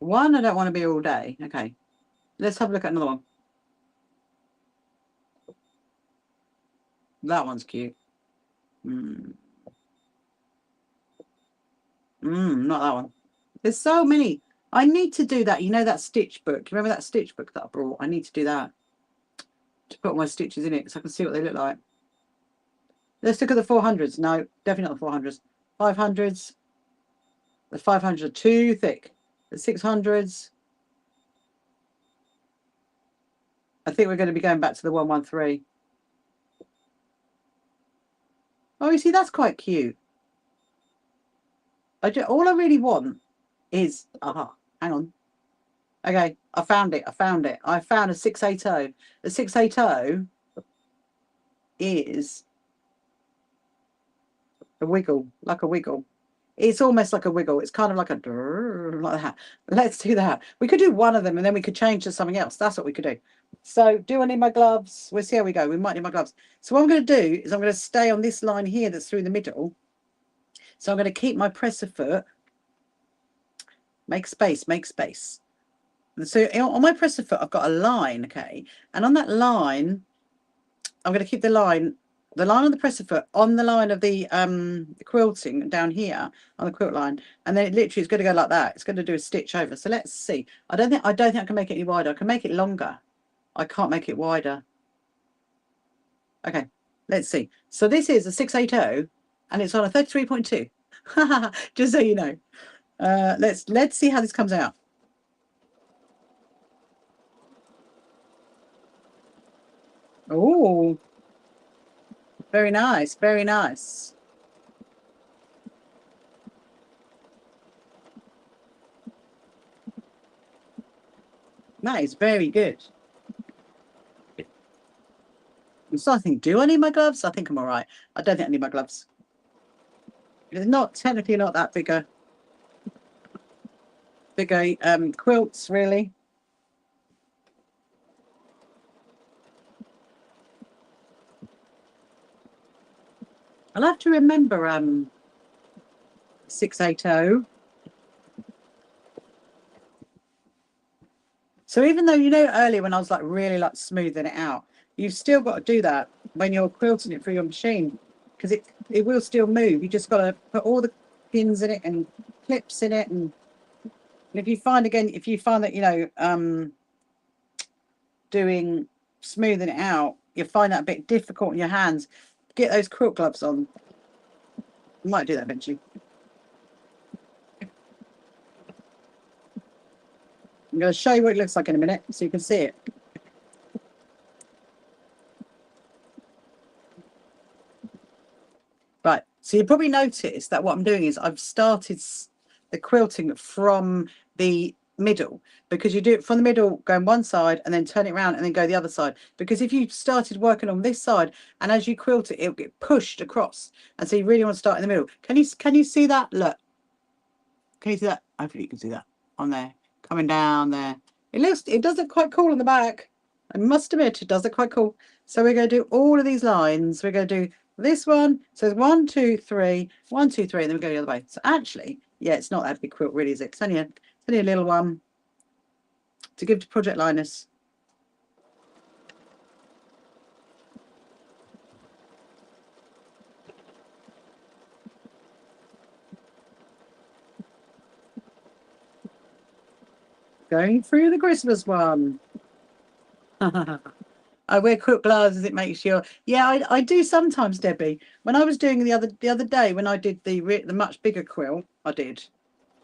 one, I don't want to be all day. Okay, let's have a look at another one. That one's cute. Not that one. There's so many. I need to do that. You know that stitch book? Remember that stitch book that I brought? I need to do that. To put my stitches in it so I can see what they look like. Let's look at the 400s. No, definitely not the 400s. 500s. The 500s are too thick. The 600s. I think we're going to be going back to the 113. Oh, you see, that's quite cute. All I really want is, hang on. Okay, I found it. I found a 680. The 680 is a wiggle, like a wiggle. It's almost like a wiggle. It's kind of like a like that. Let's do that. We could do one of them and then we could change to something else. That's what we could do. So do I need my gloves? We'll see how we go. We might need my gloves. So what I'm going to do is I'm going to stay on this line here that's through the middle. So I'm going to keep my presser foot. Make space, make space. So on my presser foot, I've got a line, okay? And on that line, I'm going to keep the line on the presser foot on the line of the quilting down here on the quilt line, and then it literally is going to go like that. It's going to do a stitch over. So let's see. I don't think I can make it any wider. I can make it longer. I can't make it wider. Okay, let's see. So this is a 680 and it's on a 33.2. Just so you know. Let's see how this comes out. Oh, very nice, very nice. That is very good. So I think, do I need my gloves? I think I'm all right. I don't think I need my gloves. It's not technically not that bigger quilts, really. I'll have to remember 680. So even though, you know, earlier when I was like really like smoothing it out, you've still got to do that when you're quilting it through your machine, because it will still move. You just got to put all the pins in it and clips in it, and if you find that, you know, doing smoothing it out, you find that a bit difficult in your hands, get those quilt gloves on. I might do that eventually. I'm going to show you what it looks like in a minute so you can see it. Right, so you probably noticed that what I'm doing is I've started the quilting from the middle, because you do it from the middle going one side and then turn it around and then go the other side, because if you started working on this side and as you quilt it, it'll get pushed across, and so you really want to start in the middle. Can you see that? Look, can you see that? Hopefully you can see that on there, coming down there. It does look quite cool on the back. I must admit, it does look quite cool. So we're going to do all of these lines. We're going to do this one. So 1, 2, 3, 1, 2, 3, and then we go the other way. So actually, yeah, it's not that big quilt, really, is it? It's only a little one to give to Project Linus. Going through the Christmas one. I wear quilt gloves. It makes sure. Yeah, I do sometimes, Debbie. When I was doing the other day, when I did the much bigger quilt, I did,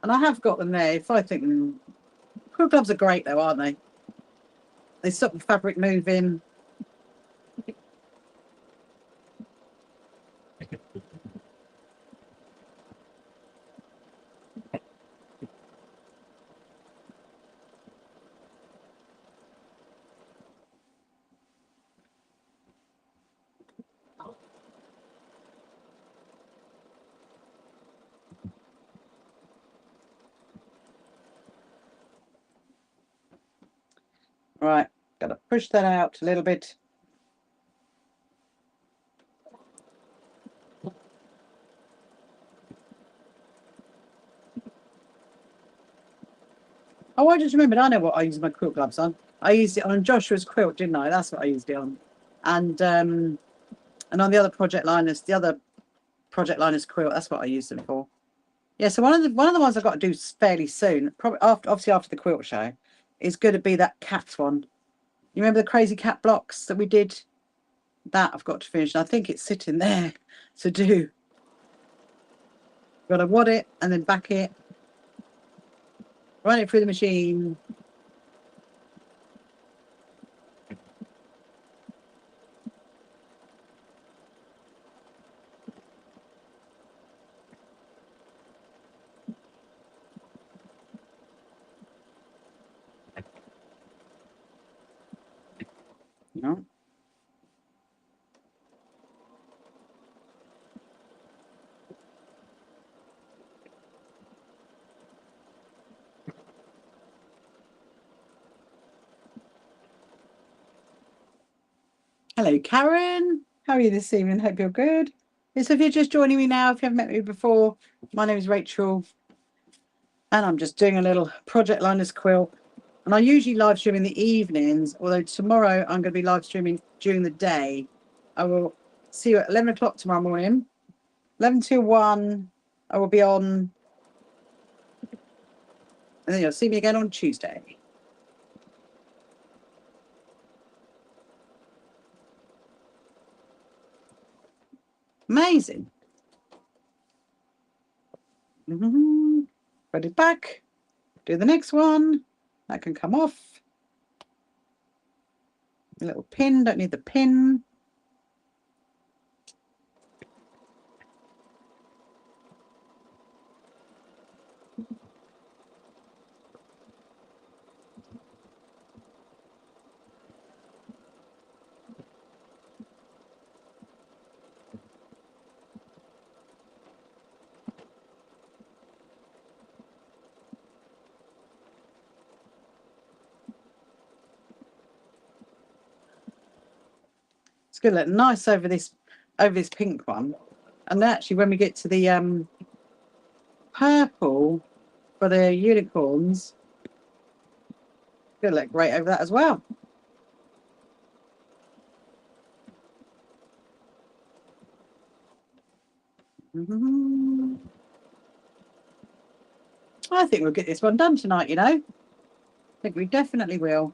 and I have got them there. If I think quilt gloves are great, though, aren't they? They stop the fabric moving. Right, got to push that out a little bit. Oh, I just remembered. I know what I used my quilt gloves on. I used it on Joshua's quilt, didn't I? That's what I used it on. And on the other Project Linus, quilt, that's what I used them for. Yeah, so one of the ones I've got to do fairly soon, probably obviously after the quilt show, is going to be that cat one. You remember the crazy cat blocks that we did? That I've got to finish. And I think it's sitting there to do. Got to wad it and then back it, run it through the machine. Hello, Karen. How are you this evening? Hope you're good. So if you're just joining me now, if you haven't met me before, my name is Rachel, and I'm just doing a little Project Linus quilt. And I usually live stream in the evenings, although tomorrow I'm going to be live streaming during the day. I will see you at 11 o'clock tomorrow morning. 11 to 1, I will be on, and then you'll see me again on Tuesday. Amazing. Put it back. Do the next one. That can come off. A little pin. Don't need the pin. It's going to look nice over this pink one. And actually, when we get to the purple for the unicorns, it's going to look great over that as well. I think we'll get this one done tonight, you know. I think we definitely will.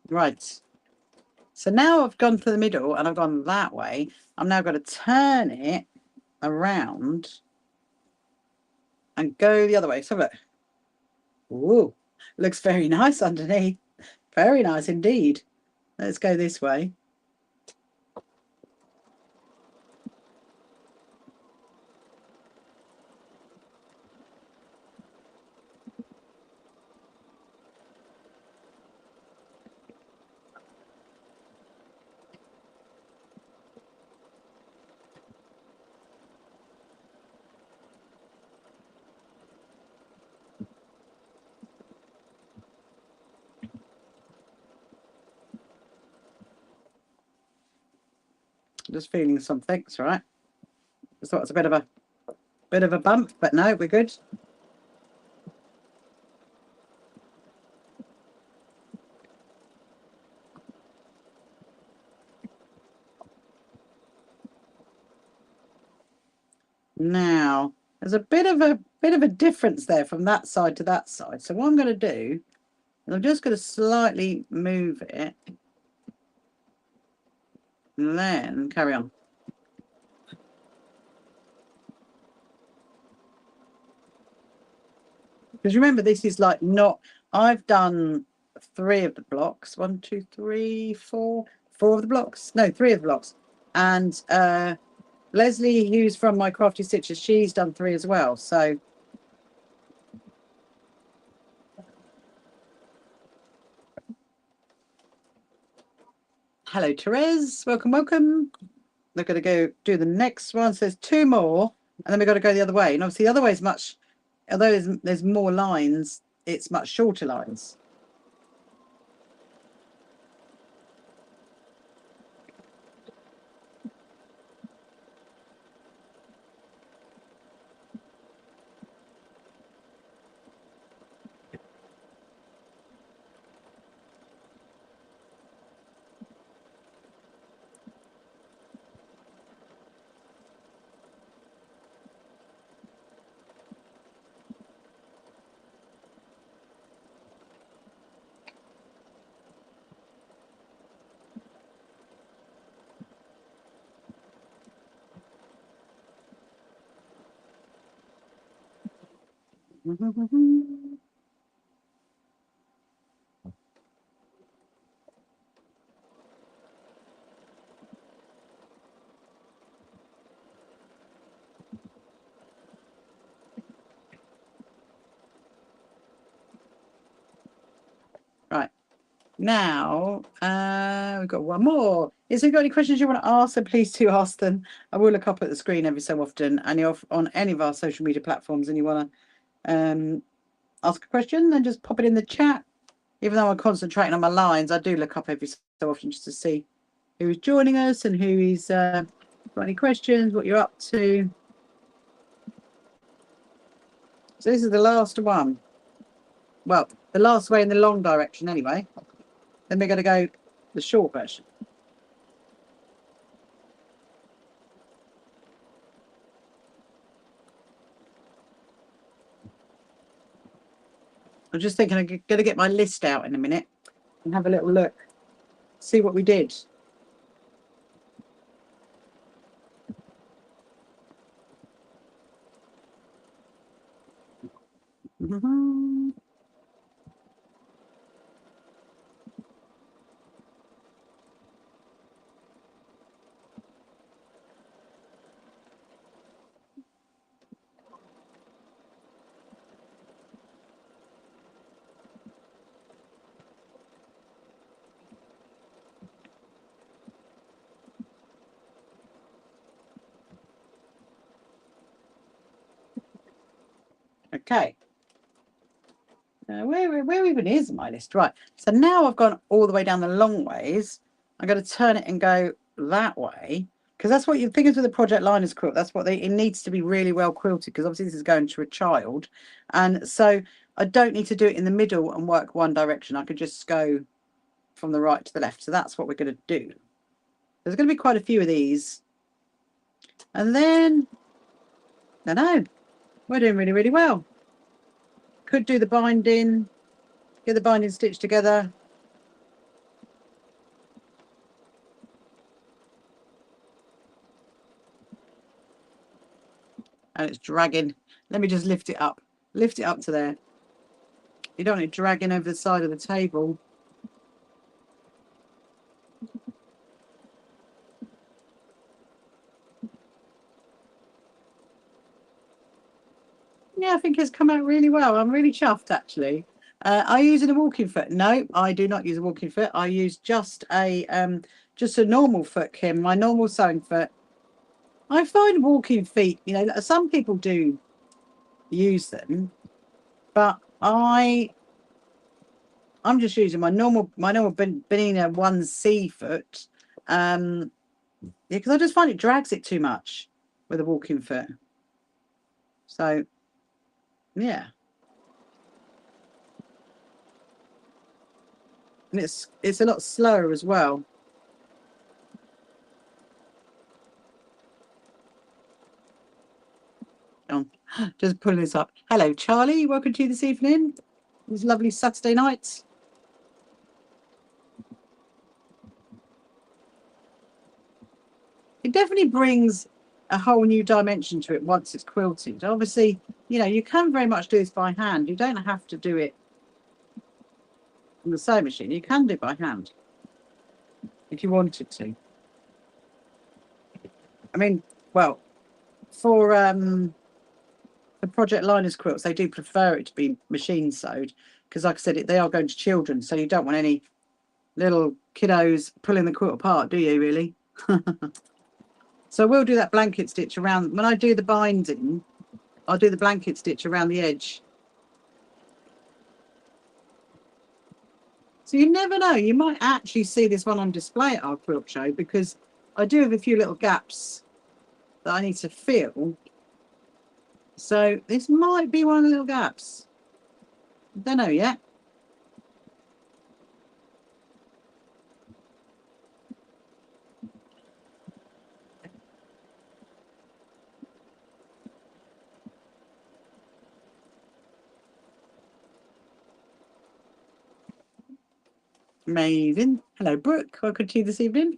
Right. So now I've gone for the middle and I've gone that way. I'm now going to turn it around and go the other way. So look. Ooh, looks very nice underneath. Very nice indeed. Let's go this way. Just feeling something. It's all right. Just thought it's a bit of a bump, but no, we're good. Now, there's a bit of a difference there from that side to that side. So what I'm going to do is I'm just going to slightly move it and then carry on. Because remember, this is like not, I've done 3 of the blocks. 1, 2, 3, 4. 4 of the blocks. No, 3 of the blocks. And Leslie, who's from My Crafty Stitches, she's done 3 as well. So hello, Therese. Welcome, welcome. They're going to go do the next one. So there's 2 more, and then we've got to go the other way. And obviously the other way is much, although there's more lines, it's much shorter lines. Now, we've got one more. Is there got any questions you want to ask? So please do ask them. I will look up at the screen every so often, and you're on any of our social media platforms and you want to ask a question, then just pop it in the chat. Even though I'm concentrating on my lines, I do look up every so often just to see who's joining us and who is got any questions, what you're up to. So this is the last one. Well, the last way in the long direction anyway. Then we're going to go the short version. I'm just thinking I'm going to get my list out in a minute and have a little look, see what we did. Okay. Where even is my list? Right. So now I've gone all the way down the long ways. I'm going to turn it and go that way, because that's what you're thinking with the Project Linus quilt. That's what it needs to be really well quilted, because obviously this is going to a child. And so I don't need to do it in the middle and work one direction. I could just go from the right to the left. So that's what we're going to do. There's going to be quite a few of these. And then, I don't know, we're doing really, really well. Could do the binding, get the binding stitched together. And it's dragging. Let me just lift it up. Lift it up to there. You don't want it dragging over the side of the table. Yeah, I think it's come out really well. I'm really chuffed, actually. Are you using a walking foot? No, I do not use a walking foot. I use just a normal foot, Kim, my normal sewing foot. I find walking feet, you know, some people do use them, but I'm just using my normal Benina 1C foot. Yeah, because I just find it drags it too much with a walking foot. So yeah. And it's a lot slower as well. Oh, just pulling this up. Hello, Charlie. Welcome to you this evening. These lovely Saturday nights. It definitely brings a whole new dimension to it once it's quilted. Obviously, you know, you can very much do this by hand. You don't have to do it on the sewing machine. You can do it by hand if you wanted to. I mean, well, for the Project Linus quilts, they do prefer it to be machine sewed because, like I said, they are going to children, so you don't want any little kiddos pulling the quilt apart, do you, really? So we'll do that blanket stitch around. When I do the binding, I'll do the blanket stitch around the edge. So you never know, you might actually see this one on display at our quilt show, because I do have a few little gaps that I need to fill. So this might be one of the little gaps. I don't know yet. Amazing. Hello, Brooke. Welcome to you this evening.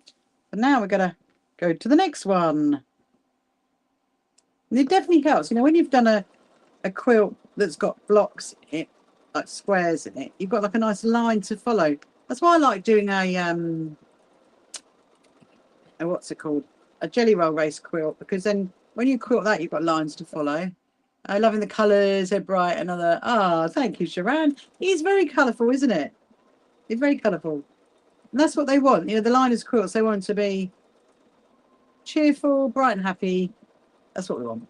And now we're going to go to the next one. And it definitely helps. You know, when you've done a quilt that's got blocks in it, like squares in it, you've got like a nice line to follow. That's why I like doing a what's it called? A jelly roll race quilt, because then when you quilt that, you've got lines to follow. Loving the colours, they're bright. Another, thank you, Sharon. It's very colourful, isn't it? It's very colourful. And that's what they want. You know, the Linus quilts, they want to be cheerful, bright and happy. That's what we want.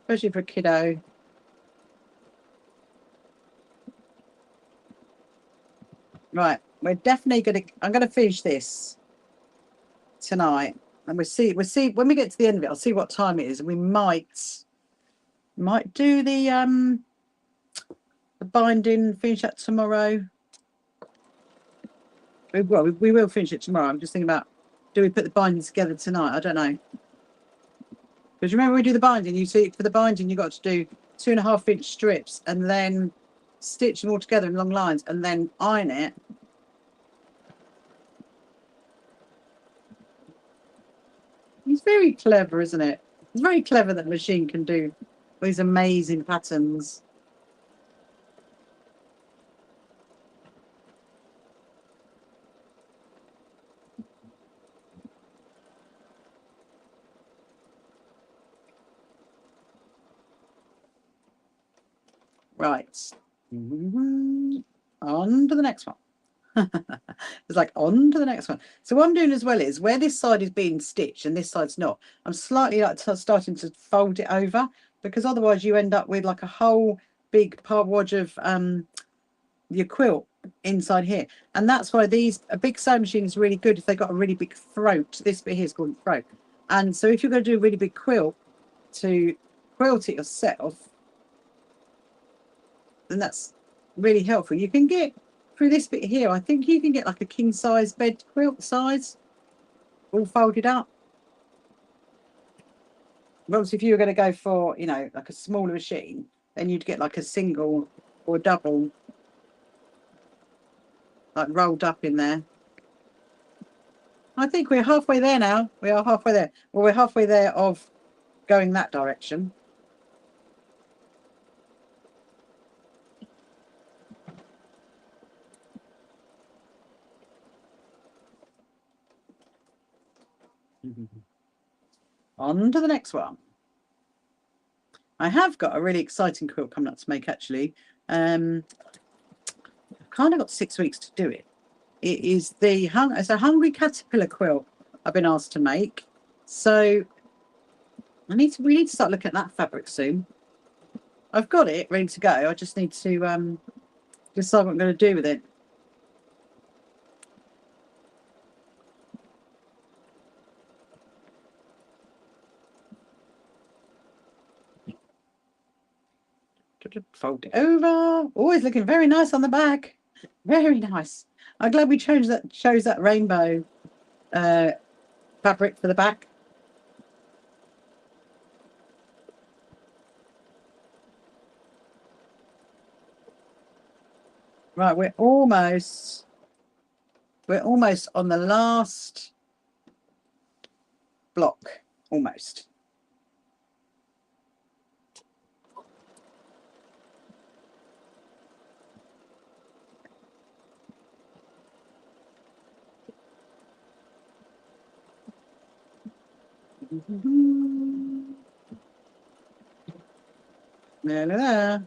Especially for a kiddo. Right, we're definitely going to, I'm going to finish this tonight. And we'll see when we get to the end of it, I'll see what time it is. And we might do the binding, finish that tomorrow. Well, we will finish it tomorrow. I'm just thinking about, do we put the binding together tonight? I don't know. Because remember, we do the binding. You see, for the binding, you got to do 2.5-inch strips and then stitch them all together in long lines and then iron it. It's very clever, isn't it? It's very clever that machine can do these amazing patterns. Right. On to the next one. It's like on to the next one. So what I'm doing as well is where this side is being stitched and this side's not, I'm slightly like starting to fold it over, because otherwise you end up with like a whole big wodge of your quilt inside here. And that's why a big sewing machine is really good if they've got a really big throat. This bit here is called a throat. And so if you're going to do a really big quilt to quilt it yourself, then that's really helpful. You can get through this bit here, I think you can get like a king size bed quilt size all folded up. Whereas if you were going to go for, you know, like a smaller machine, then you'd get like a single or double, like rolled up in there. I think we're halfway there now. We are halfway there. Well, we're halfway there of going that direction. On to the next one. I have got a really exciting quilt coming up to make, actually. I've kind of got 6 weeks to do it. It is it's a hungry caterpillar quilt I've been asked to make. So we need to start looking at that fabric soon. I've got it ready to go. I just need to decide what I'm going to do with it. Fold it over. Always looking very nice on the back. Very nice. I'm glad we chose that rainbow fabric for the back. Right, we're almost on the last block. Almost. There.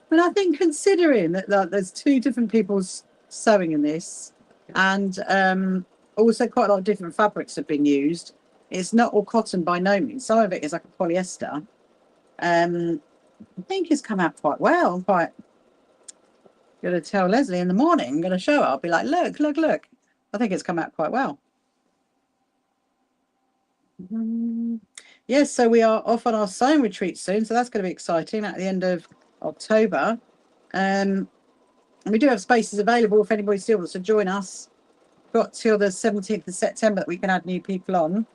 But I think, considering that there's 2 different people's sewing in this, and also quite a lot of different fabrics have been used, it's not all cotton by no means. Some of it is like a polyester. I think it's come out quite well. I'm quite going to tell Leslie in the morning. I'm going to show her. I'll be like, look. I think it's come out quite well. Yes, so we are off on our sewing retreat soon, so that's going to be exciting at the end of October. And we do have spaces available if anybody still wants to join us. Got till the 17th of September that we can add new people on.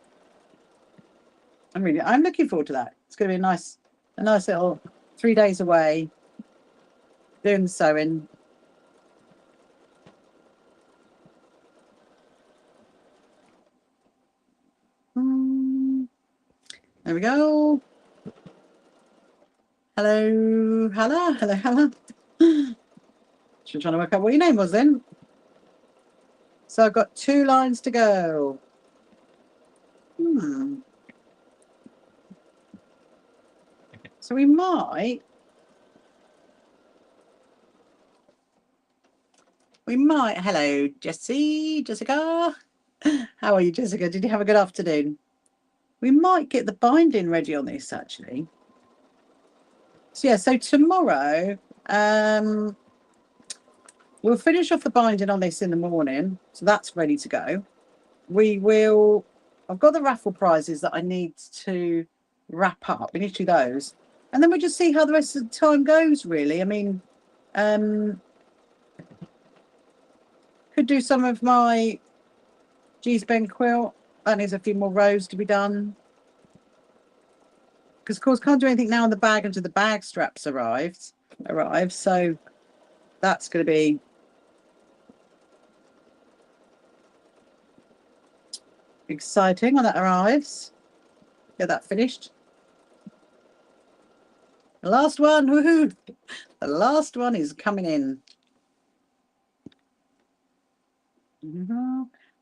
I'm looking forward to that. It's going to be a nice little 3 days away doing the sewing. There we go. Hello. Just trying to work out what your name was then. So I've got 2 lines to go. So we might we might. Hello, Jessica. How are you, Jessica? Did you have a good afternoon? We might get the binding ready on this actually. So yeah, so tomorrow, we'll finish off the binding on this in the morning. So that's ready to go. I've got the raffle prizes that I need to wrap up. We need to do those. And then we'll just see how the rest of the time goes, really. I mean, could do some of my G-Spend quilt. That needs a few more rows to be done. Because, of course, can't do anything now on the bag until the bag straps arrive. So that's going to be exciting when that arrives. Get that finished. The last one, woohoo! The last one is coming in.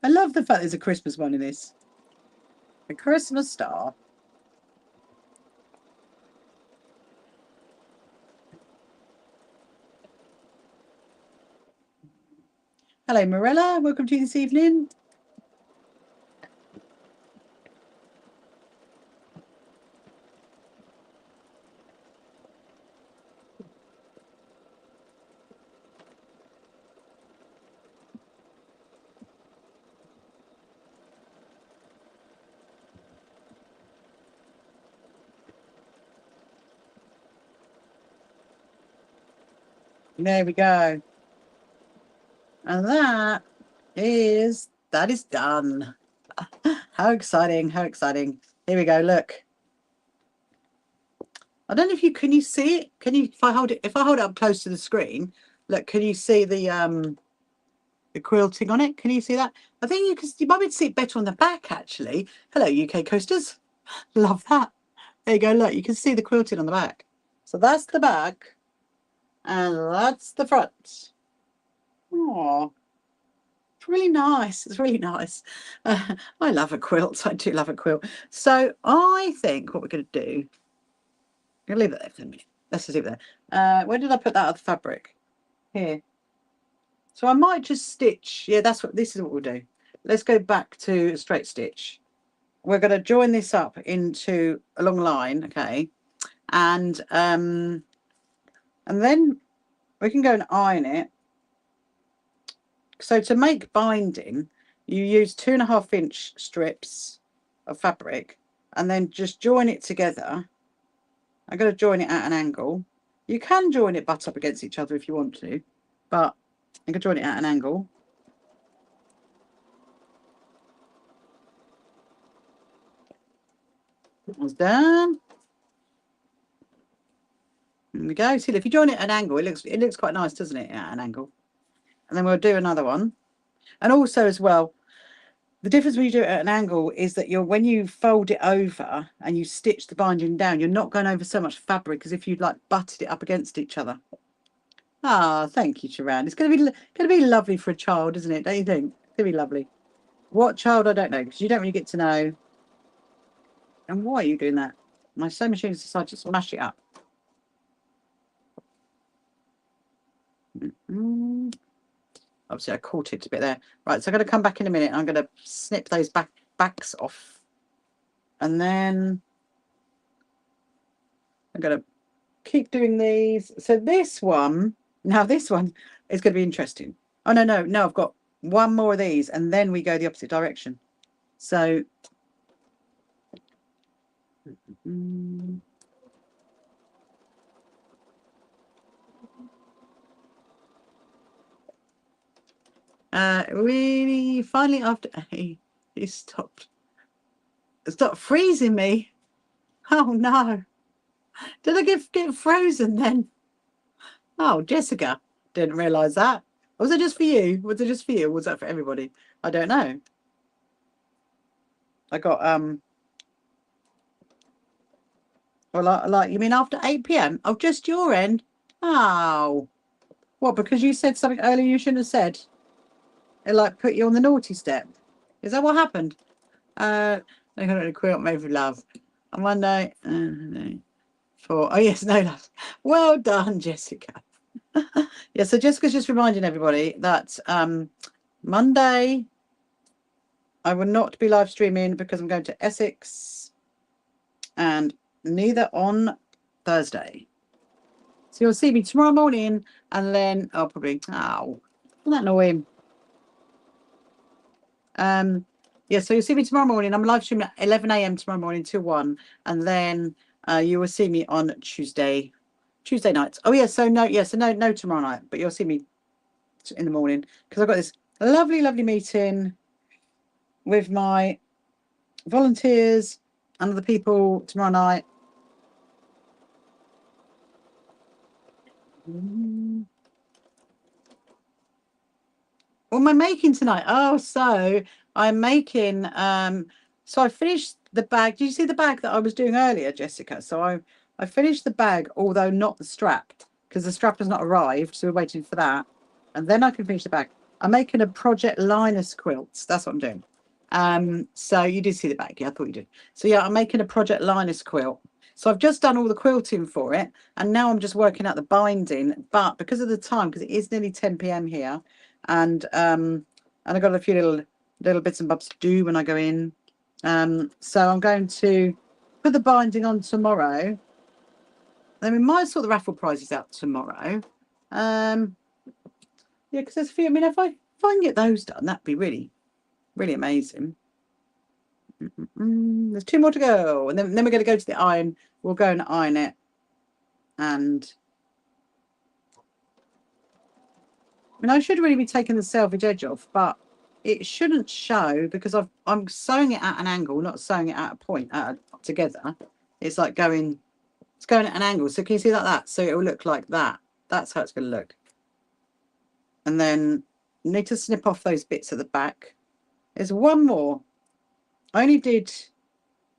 I love the fact there's a Christmas one in this. A Christmas star. Hello, Morella. Welcome to you this evening. There we go. And that is done. How exciting, how exciting. Here we go, look. I don't know if can you see it? Can you, if I hold it up close to the screen, look, can you see the quilting on it? Can you see that? I think you might be able to see it better on the back actually. Hello, UK coasters. Love that. There you go, look, you can see the quilting on the back. So that's the back and that's the front. Oh, it's really nice. It's really nice. I love a quilt. I do love a quilt. So I think what we're going to do, I'm going to leave it there for a minute. Let's just leave it there. Where did I put that other fabric? Here. So I might just stitch. Yeah, this is what we'll do. Let's go back to a straight stitch. We're going to join this up into a long line, okay? And then we can go and iron it. So to make binding, you use 2.5-inch strips of fabric and then just join it together. I'm going to join it at an angle. You can join it butt up against each other if you want to, but I'm going to join it at an angle. That's done. There we go. See, if you join it at an angle, it looks quite nice, doesn't it? At an angle. And then we'll do another one. And also as well, the difference when you do it at an angle is that when you fold it over and you stitch the binding down, you're not going over so much fabric as if you'd like butted it up against each other. Ah, thank you, Sharon. It's going to be lovely for a child, isn't it? Don't you think? It's going to be lovely. What child? I don't know, because you don't really get to know. And why are you doing that? My sewing machine has decided to smash it up. Obviously, I caught it a bit there. Right, so I'm going to come back in a minute. I'm going to snip those backs off. And then I'm going to keep doing these. So this one is going to be interesting. Oh, no, I've got one more of these and then we go the opposite direction. So really finally after he stopped freezing me. Oh no, did I get frozen then? Oh, Jessica, didn't realize that. Was it just for you? Was it just for you? Or was that for everybody? I don't know. I got well, like you mean after 8 p.m. Oh, just your end. Oh, what? Because you said something earlier you shouldn't have said. It like put you on the naughty step. Is that what happened? They got a quilt made with love. And one day, no, 4. Oh yes, no love. Well done, Jessica. Yeah, so Jessica's just reminding everybody that Monday I will not be live streaming because I'm going to Essex, and neither on Thursday. So you'll see me tomorrow morning, and then I'll probably, isn't that annoying? Yeah, so you'll see me tomorrow morning. I'm live streaming at 11 a.m. tomorrow morning till 1, and then you will see me on Tuesday nights. Oh yeah, so no tomorrow night, but you'll see me in the morning because I've got this lovely meeting with my volunteers and other people tomorrow night. What am I making tonight? Oh, so I'm making so I finished the bag. Did you see the bag that I was doing earlier, Jessica? So I finished the bag, although not the strap, because the strap has not arrived, so we're waiting for that. And then I can finish the bag. I'm making a Project Linus quilt. That's what I'm doing. So you did see the bag, yeah, I thought you did. So yeah, I'm making a Project Linus quilt. So I've just done all the quilting for it, and now I'm just working out the binding. But because of the time, because it is nearly 10 p.m. here, and I got a few little bits and bobs to do when I go in. So I'm going to put the binding on tomorrow. Then we might sort the raffle prizes out tomorrow. Yeah, because there's a few. I mean, if I can get those done, that'd be really amazing. There's 2 more to go, and then we're going to go to the iron. We'll go and iron it, and I mean, I should really be taking the selvage edge off, but it shouldn't show because I'm sewing it at an angle, not sewing it at a point together. It's like it's going at an angle. So can you see like that? So it will look like that. That's how it's going to look. And then you need to snip off those bits at the back. There's one more. I only did.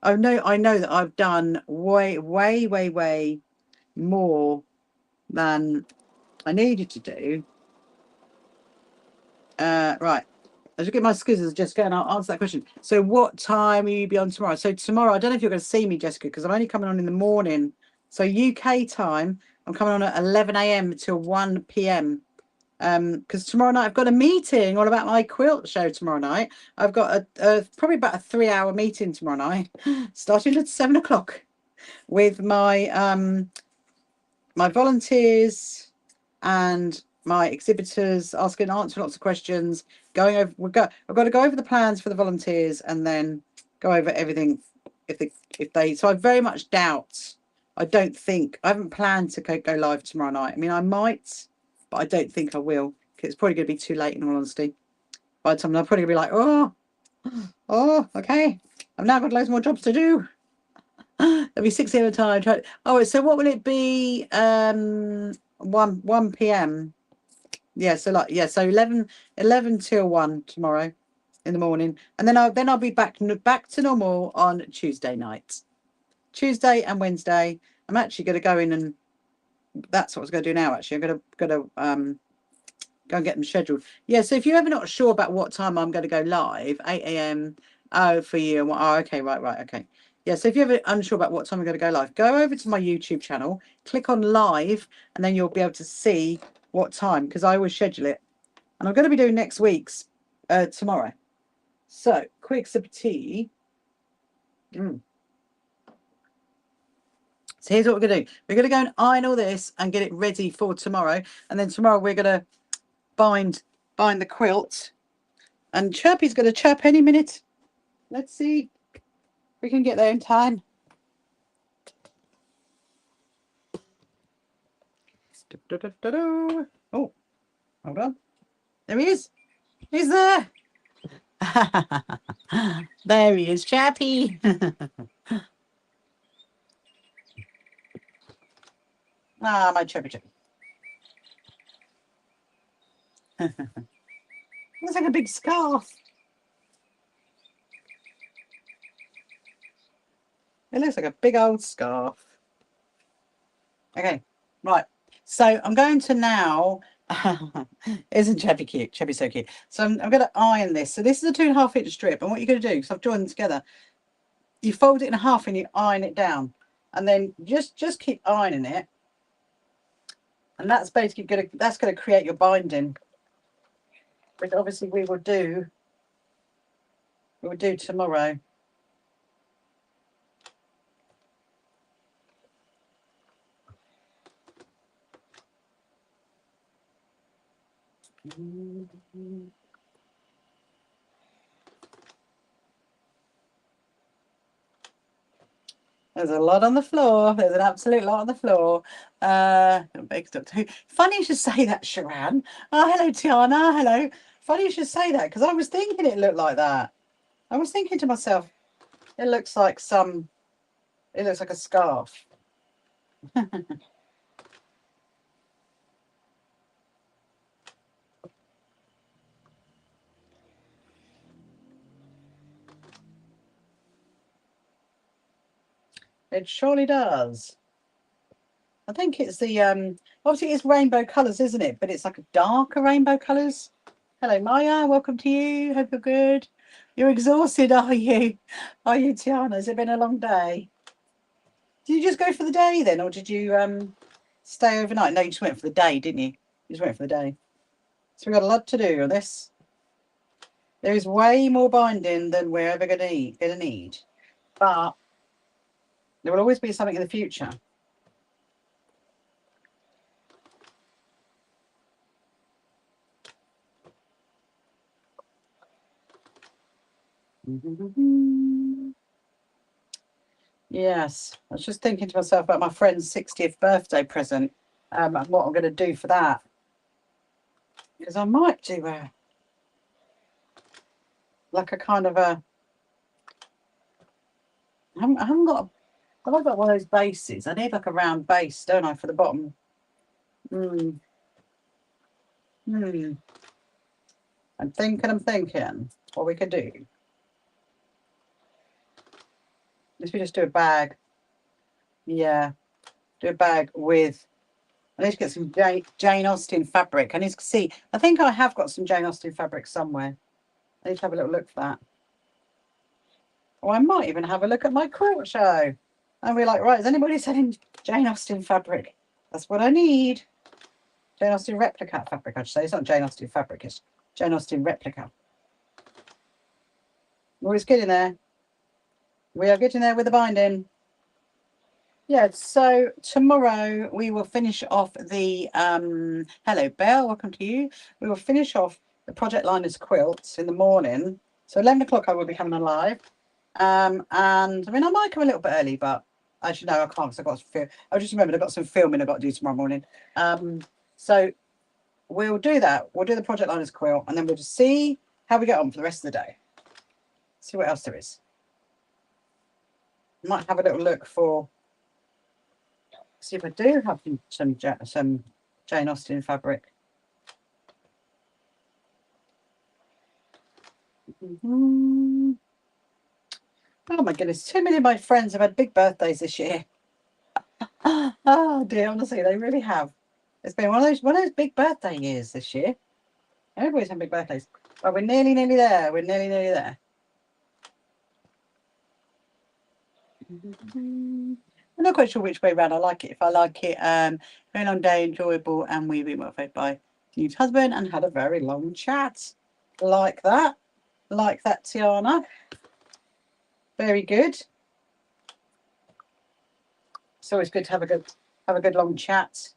Oh no, I know that I've done way more than I needed to do. Right. I just get my scissors, Jessica, and I'll answer that question. So what time will you be on tomorrow? So tomorrow, I don't know if you're going to see me, Jessica, because I'm only coming on in the morning. So UK time, I'm coming on at 11 a.m. till 1 p.m. Because tomorrow night I've got a meeting all about my quilt show tomorrow night. I've got probably about a 3-hour meeting tomorrow night, starting at 7 o'clock with my my volunteers and my exhibitors, answering lots of questions, going over. I've got to go over the plans for the volunteers and then go over everything. If they, so I very much doubt. I don't think I haven't planned to go live tomorrow night. I mean, I might, but I don't think I will because it's probably going to be too late. In all honesty, by the time I'm probably going to be like, oh, okay, I've now got loads more jobs to do. There'll be 6 at a time. Oh, so what will it be? 1 p.m. Yeah, so so 11 till 1 tomorrow in the morning, and then I'll be back to normal on Tuesday night. Tuesday and Wednesday. I'm actually going to go in, and that's what I was going to do now. Actually, I'm going to go and get them scheduled. Yeah, so if you're ever not sure about what time I'm going to go live, 8 a.m. Oh, for you. Oh, okay, right, okay. Yeah, so if you're ever unsure about what time I'm going to go live, go over to my YouTube channel, click on live, and then you'll be able to see what time, because I always schedule it. And I'm going to be doing next week's tomorrow. So, quick sip of tea. So here's what we're going to do. We're going to go and iron all this and get it ready for tomorrow. And then tomorrow we're going to bind the quilt. And Chirpy's going to chirp any minute. Let's see if we can get there in time. Oh, hold on. There he is. He's there. There he is, Chirpy. My Chirpy. Looks like a big scarf. It looks like a big old scarf. Okay, right. So I'm going to now. Isn't Chirpy cute? Chirpy's so cute. So I'm going to iron this. So this is a 2.5-inch strip, and what you're going to do, because I've joined them together, you fold it in half and you iron it down, and then just keep ironing it And that's basically going to create your binding, which obviously we will do tomorrow. There's a lot on the floor. There's an absolute lot on the floor. Funny you should say that, Sharon. Oh, hello, Tiana. Hello. Funny you should say that, because I was thinking it looked like that. I was thinking to myself, it looks like a scarf. It surely does. I think it's the obviously it's rainbow colours, isn't it? But it's like a darker rainbow colours. Hello, Maya. Welcome to you. Hope you're good. You're exhausted, are you? Are you, Tiana? Has it been a long day? Did you just go for the day then, or did you stay overnight? No, you just went for the day, didn't you? You just went for the day. So we've got a lot to do on this. There is way more binding than we're ever going to need, but there will always be something in the future. Yes, I was just thinking to myself about my friend's 60th birthday present, and what I'm going to do for that. Because I might do like a kind of a. I haven't got. I've got one of those bases. I need like a round base, don't I, for the bottom? I'm thinking what we could do. If we just do a bag. Yeah, do a bag with. I need to get some Jane Austen fabric. I need to see. I think I have got some Jane Austen fabric somewhere. I need to have a little look for that. Or I might even have a look at my quilt show. And we're like, right, is anybody selling Jane Austen fabric? That's what I need. Jane Austen replica fabric, I should say. It's not Jane Austen fabric, it's Jane Austen replica. Oh, it's getting there. We are getting there with the binding. Yeah, so tomorrow we will finish off the hello Belle, welcome to you. We will finish off the Project Linus quilts in the morning. So 11 o'clock I will be coming on live. And I mean I might come a little bit early, but actually no, I can't because I've got some film. I just remembered I've got some filming I've got to do tomorrow morning. So we'll do that. We'll do the Project Linus quilt and then we'll just see how we get on for the rest of the day. See what else there is. Might have a little look for. See if I do have some Jane Austen fabric. Oh my goodness, too many of my friends have had big birthdays this year. Oh dear, honestly, they really have. It's been one of those big birthday years this year. Everybody's having big birthdays. But we're nearly there. We're nearly there. I'm not quite sure which way around I like it. If I like it, very long day, enjoyable, and we've been motivated by Steve's husband and had a very long chat. Like that, Tiana. Very good. It's always good to have a good long chat.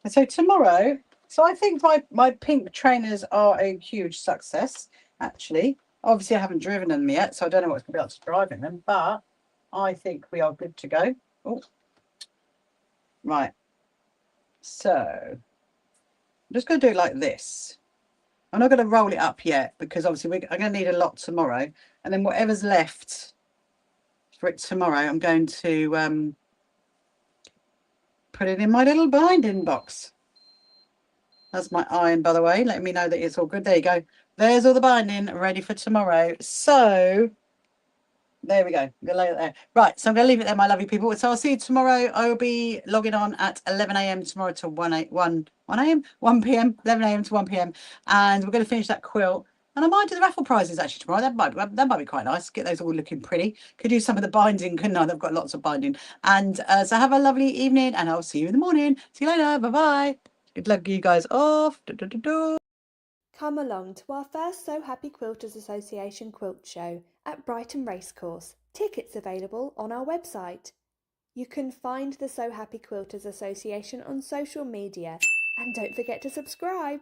And so tomorrow, so I think my pink trainers are a huge success. Actually, obviously I haven't driven them yet, so I don't know what's going to be able to drive in them, but I think we are good to go. Oh, right. So I'm just going to do it like this. I'm not going to roll it up yet because obviously I'm going to need a lot tomorrow, and then whatever's left for it tomorrow, I'm going to put it in my little binding box. That's my iron, by the way, letting me know that it's all good. There you go. There's all the binding ready for tomorrow. So there we go. I'm gonna lay it there. Right, so I'm gonna leave it there, my lovely people. So I'll see you tomorrow. I will be logging on at 11 a.m. tomorrow to 1 a.m., 11 a.m. to 1 p.m. And we're going to finish that quilt. And I might do the raffle prizes actually tomorrow. That might be quite nice. Get those all looking pretty. Could do some of the binding, couldn't I? They've got lots of binding. And so have a lovely evening, and I'll see you in the morning. See you later. Bye bye. Good luck, you guys off. Come along to our first So Happy Quilters Association quilt show at Brighton Racecourse. Tickets available on our website. You can find the So Happy Quilters Association on social media, and don't forget to subscribe.